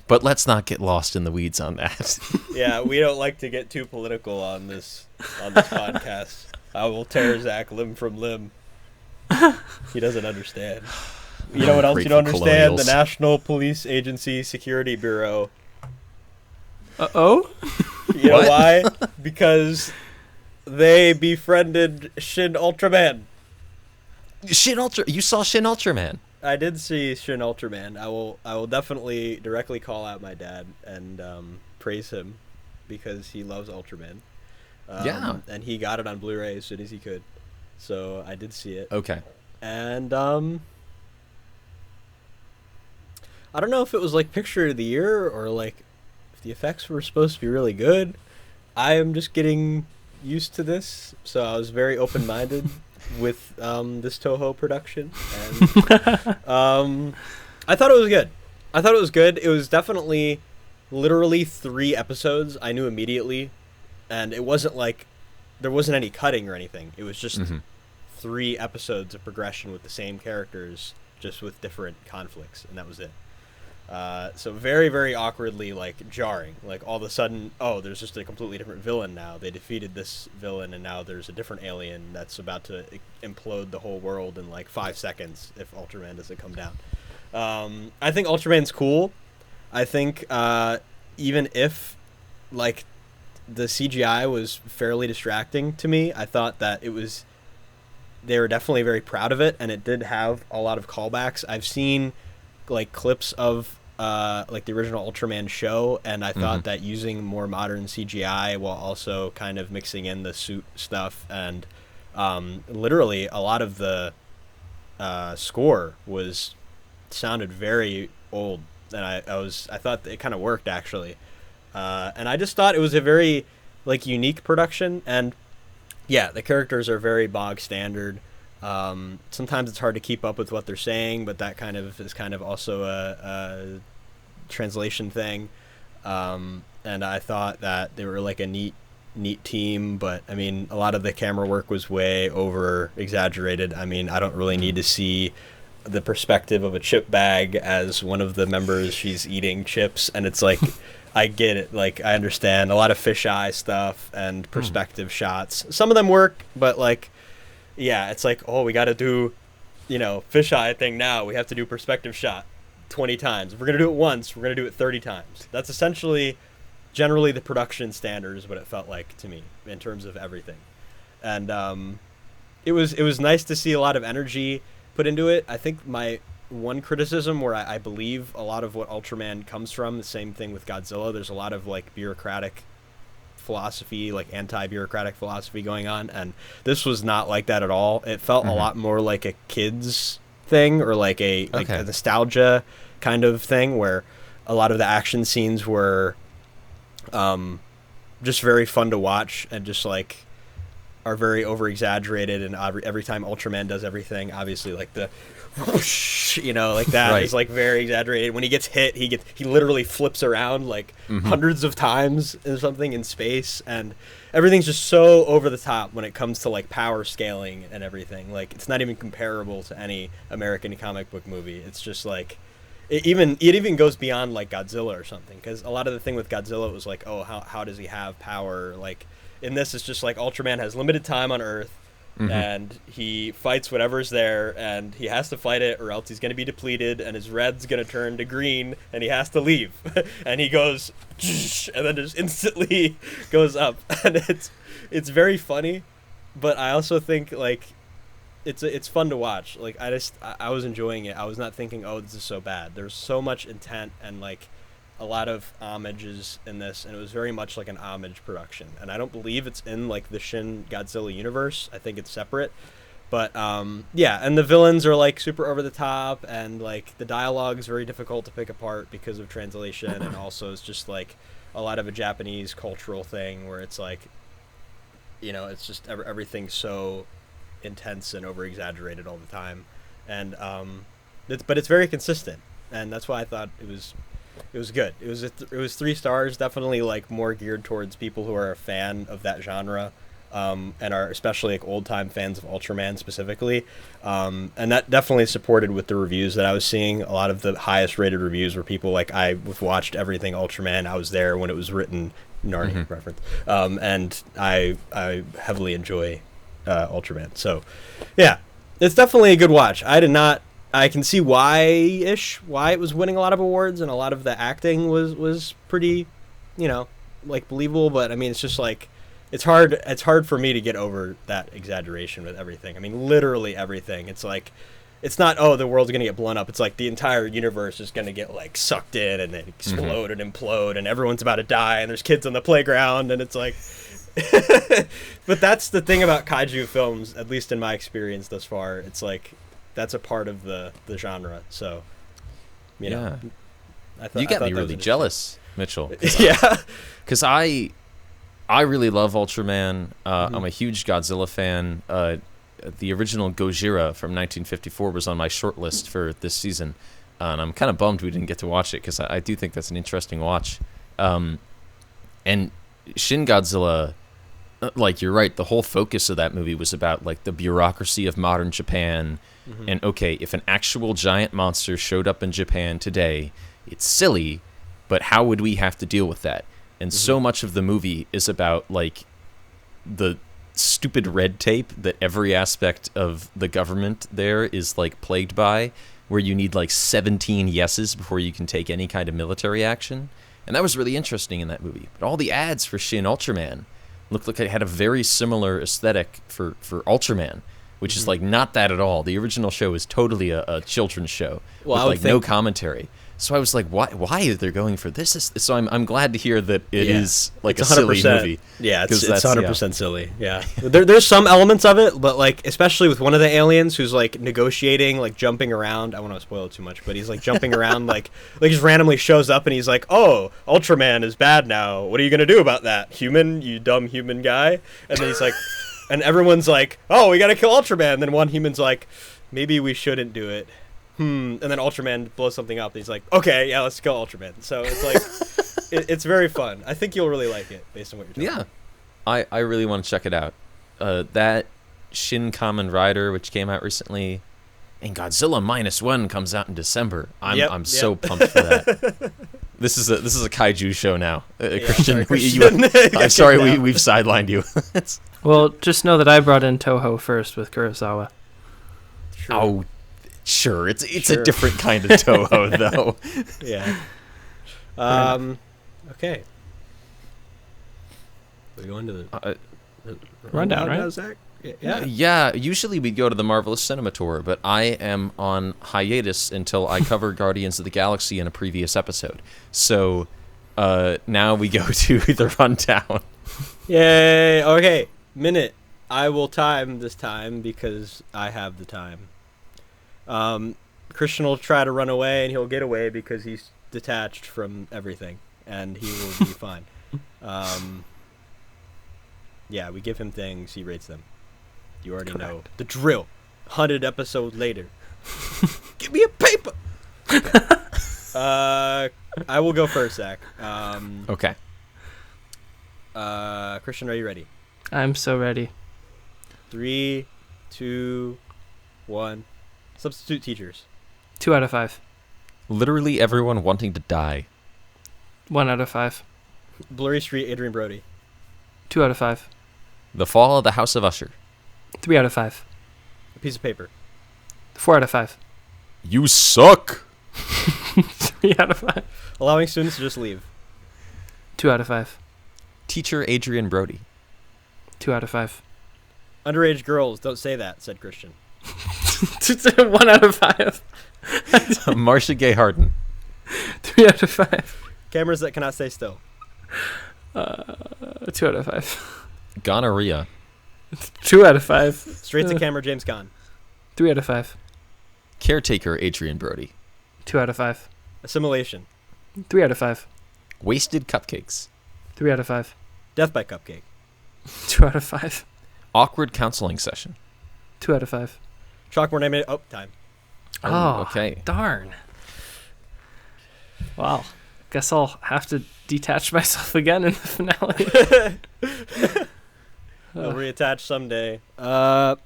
But let's not get lost in the weeds on that. Yeah, we don't like to get too political on this podcast. I will tear Zach limb from limb. He doesn't understand. You know what else you don't understand? Colonials. The National Police Agency Security Bureau. Uh-oh? You know why? Because they befriended Shin Ultraman. You saw Shin Ultraman? I did see Shin Ultraman. I will definitely directly call out my dad and praise him because he loves Ultraman. Yeah. And he got it on Blu-ray as soon as he could. So I did see it. Okay. And I don't know if it was like picture of the year or like if the effects were supposed to be really good. I am just getting used to this, so I was very open-minded with this Toho production, and I thought it was good. It was definitely literally 3 episodes I knew immediately, and it wasn't like there wasn't any cutting or anything. It was just Mm-hmm. 3 episodes of progression with the same characters, just with different conflicts, and that was it. So very, very awkwardly, like, jarring. Like, all of a sudden, oh, there's just a completely different villain now. They defeated this villain, and now there's a different alien that's about to implode the whole world in, like, 5 seconds if Ultraman doesn't come down. I think Ultraman's cool. I think even if, like, the CGI was fairly distracting to me, I thought that they were definitely very proud of it, and it did have a lot of callbacks. I've seen, like, clips of like the original Ultraman show, and I thought that using more modern CGI while also kind of mixing in the suit stuff, and literally a lot of the score sounded very old, and I thought it kind of worked, actually. And I just thought it was a very, like, unique production, and yeah, the characters are very bog standard. Sometimes it's hard to keep up with what they're saying, but that kind of is kind of also a translation thing. And I thought that they were, like, a neat team, but I mean, a lot of the camera work was way over exaggerated. I mean, I don't really need to see the perspective of a chip bag as one of the members. She's eating chips, and it's like, I get it. Like, I understand a lot of fisheye stuff and perspective shots. Some of them work, but, like, yeah, it's like, oh, we got to do, fisheye thing now. We have to do perspective shot 20 times. If we're going to do it once, we're going to do it 30 times. That's essentially generally the production standard is what it felt like to me in terms of everything. And it was nice to see a lot of energy put into it. I think my one criticism, where I believe a lot of what Ultraman comes from, the same thing with Godzilla, there's a lot of, like, bureaucratic philosophy, like anti-bureaucratic philosophy going on, and this was not like that at all. It felt a lot more like a kid's thing, or like a nostalgia kind of thing, where a lot of the action scenes were just very fun to watch, and just, like, are very over exaggerated, and every time Ultraman does everything, obviously, like the whoosh, like that right. is, like, very exaggerated. When he gets hit, he literally flips around, like, hundreds of times or something in space, and everything's just so over the top when it comes to, like, power scaling and everything. Like, it's not even comparable to any American comic book movie. It's just, like, it even goes beyond, like, Godzilla or something, because a lot of the thing with Godzilla was like, oh, how does he have power? Like, in this, it's just like Ultraman has limited time on Earth, and he fights whatever's there, and he has to fight it, or else he's going to be depleted, and his red's going to turn to green, and he has to leave. And he goes, and then just instantly goes up. And it's very funny, but I also think, like, it's fun to watch. Like, I was enjoying it. I was not thinking, oh, this is so bad. There's so much intent and, like, a lot of homages in this, and it was very much like an homage production. And I don't believe it's in, like, the Shin Godzilla universe. I think it's separate. But yeah, and the villains are, like, super over the top, and, like, the dialogue's very difficult to pick apart because of translation, and also it's just, like, a lot of a Japanese cultural thing where it's like, it's just everything's so intense and over exaggerated all the time. And but it's very consistent, and that's why I thought it was good. It was 3 stars, definitely, like, more geared towards people who are a fan of that genre, and are especially, like, old-time fans of Ultraman specifically. And that definitely supported with the reviews that I was seeing. A lot of the highest rated reviews were people like, I've watched everything Ultraman. I was there when it was written, Narnia reference. And I heavily enjoy Ultraman. So, yeah, it's definitely a good watch. I can see why it was winning a lot of awards, and a lot of the acting was pretty, like, believable. But I mean, it's just, like, it's hard for me to get over that exaggeration with everything. I mean, literally everything. It's like, it's not, oh, the world's gonna get blown up. It's like the entire universe is gonna get, like, sucked in and then explode and implode, and everyone's about to die, and there's kids on the playground, and it's like. But that's the thing about kaiju films, at least in my experience thus far. It's like, that's a part of the genre. So, you know, you got me really jealous, Mitchell. Yeah, because I really love Ultraman. I'm a huge Godzilla fan. The original Gojira from 1954 was on my short list for this season, and I'm kind of bummed we didn't get to watch it, because I do think that's an interesting watch. And Shin Godzilla like you're right, the whole focus of that movie was about like the bureaucracy of modern Japan. And okay, if an actual giant monster showed up in Japan today, it's silly, but how would we have to deal with that? And so much of the movie is about like the stupid red tape that every aspect of the government there is like plagued by, where you need like 17 yeses before you can take any kind of military action. And that was really interesting in that movie. But all the ads for Shin Ultraman looked like it had a very similar aesthetic for Ultraman, which is like not that at all. The original show is totally a children's show with like no commentary. So I was like, why are they going for this? So I'm glad to hear that it is like it's a silly 100%. movie. Yeah, it's 100% silly. Yeah, there's some elements of it, but like especially with one of the aliens who's like negotiating, like jumping around. I won't want to spoil it too much, but he's like jumping around, like just randomly shows up and he's like, "Oh, Ultraman is bad now. What are you gonna do about that, human? You dumb human guy." And then he's like, and everyone's like, "Oh, we gotta kill Ultraman." And then one human's like, "Maybe we shouldn't do it." And then Ultraman blows something up and he's like, "Okay, yeah, let's kill Ultraman." So it's like it's very fun. I think you'll really like it based on what you're talking about. I really want to check it out. That Shin Kamen Rider, which came out recently, and Godzilla -1 comes out in December. I'm so pumped for that. This is a kaiju show now, Christian. I'm sorry we've sidelined you. Well, just know that I brought in Toho first with Kurosawa. Sure. Oh, sure. It's a different kind of Toho, though. Yeah. Okay. We go into the rundown, right? Zach? Yeah. Usually we'd go to the Marvelous Cinema Tour, but I am on hiatus until I cover Guardians of the Galaxy in a previous episode. So now we go to the rundown. Yay! Okay, minute. I will time this time because I have the time. Christian will try to run away and he'll get away because he's detached from everything and he will be fine. Yeah, we give him things, he rates them. You already know the drill. 100 episodes later. Give me a paper! Okay. I will go first, Zach. Okay. Christian, are you ready? I'm so ready. 3, 2, 1. Substitute teachers. 2 out of 5. Literally everyone wanting to die. 1 out of 5. Blurry Street, Adrien Brody. 2 out of 5. The Fall of the House of Usher. 3 out of 5. A piece of paper. 4 out of 5. You suck! 3 out of 5. Allowing students to just leave. 2 out of 5. Teacher Adrien Brody. 2 out of 5. Underage girls, don't say that, said Christian. 1 out of 5. Marcia Gay Harden. 3 out of 5. Cameras that cannot stay still. 2 out of 5. Gonorrhea. 2 out of 5. Straight to camera, James Gunn. 3 out of 5. Caretaker Adrien Brody. 2 out of 5. Assimilation. 3 out of 5. Wasted Cupcakes. 3 out of 5. Death by cupcake. 2 out of 5. Awkward Counseling Session. 2 out of 5. Chalkboard animated. Oh, time. Oh, okay. Darn. Wow. Guess I'll have to detach myself again in the finale. I'll reattach someday. Well,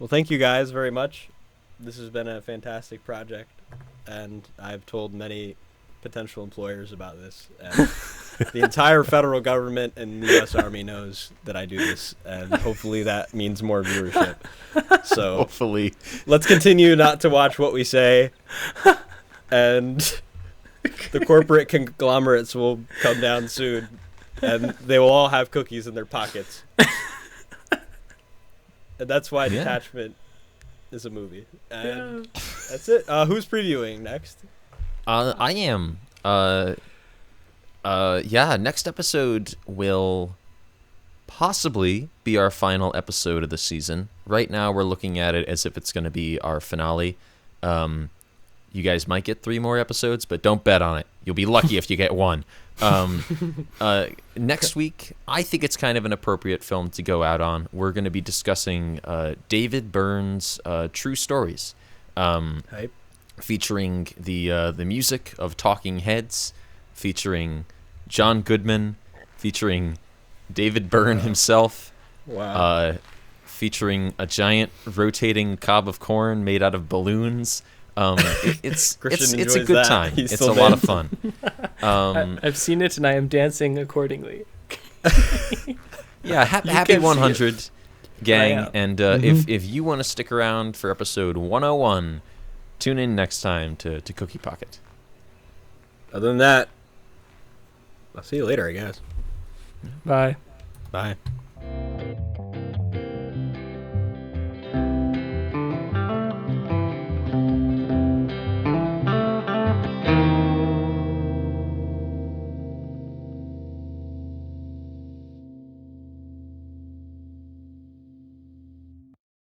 thank you guys very much. This has been a fantastic project, and I've told many potential employers about this. And the entire federal government and the U.S. Army knows that I do this, and hopefully that means more viewership. So Hopefully. let's continue not to watch what we say, and the corporate conglomerates will come down soon, and they will all have cookies in their pockets. And that's why Detachment is a movie. And that's it. Who's previewing next? I am. Next episode will possibly be our final episode of the season. Right now, we're looking at it as if it's going to be our finale. You guys might get 3 more episodes, but don't bet on it. You'll be lucky if you get 1. Next week, I think it's kind of an appropriate film to go out on. We're going to be discussing David Byrne's True Stories. Hype. Featuring the music of Talking Heads, featuring John Goodman, featuring David Byrne himself. Wow. Featuring a giant rotating cob of corn made out of balloons. It's a good that. time. He's It's still a lot of fun. I've seen it and I am dancing accordingly. Yeah, happy 100, gang. And Mm-hmm. if you want to stick around for episode 101, tune in next time to Cookie Pocket. Other than that, I'll see you later, I guess. Bye. Bye.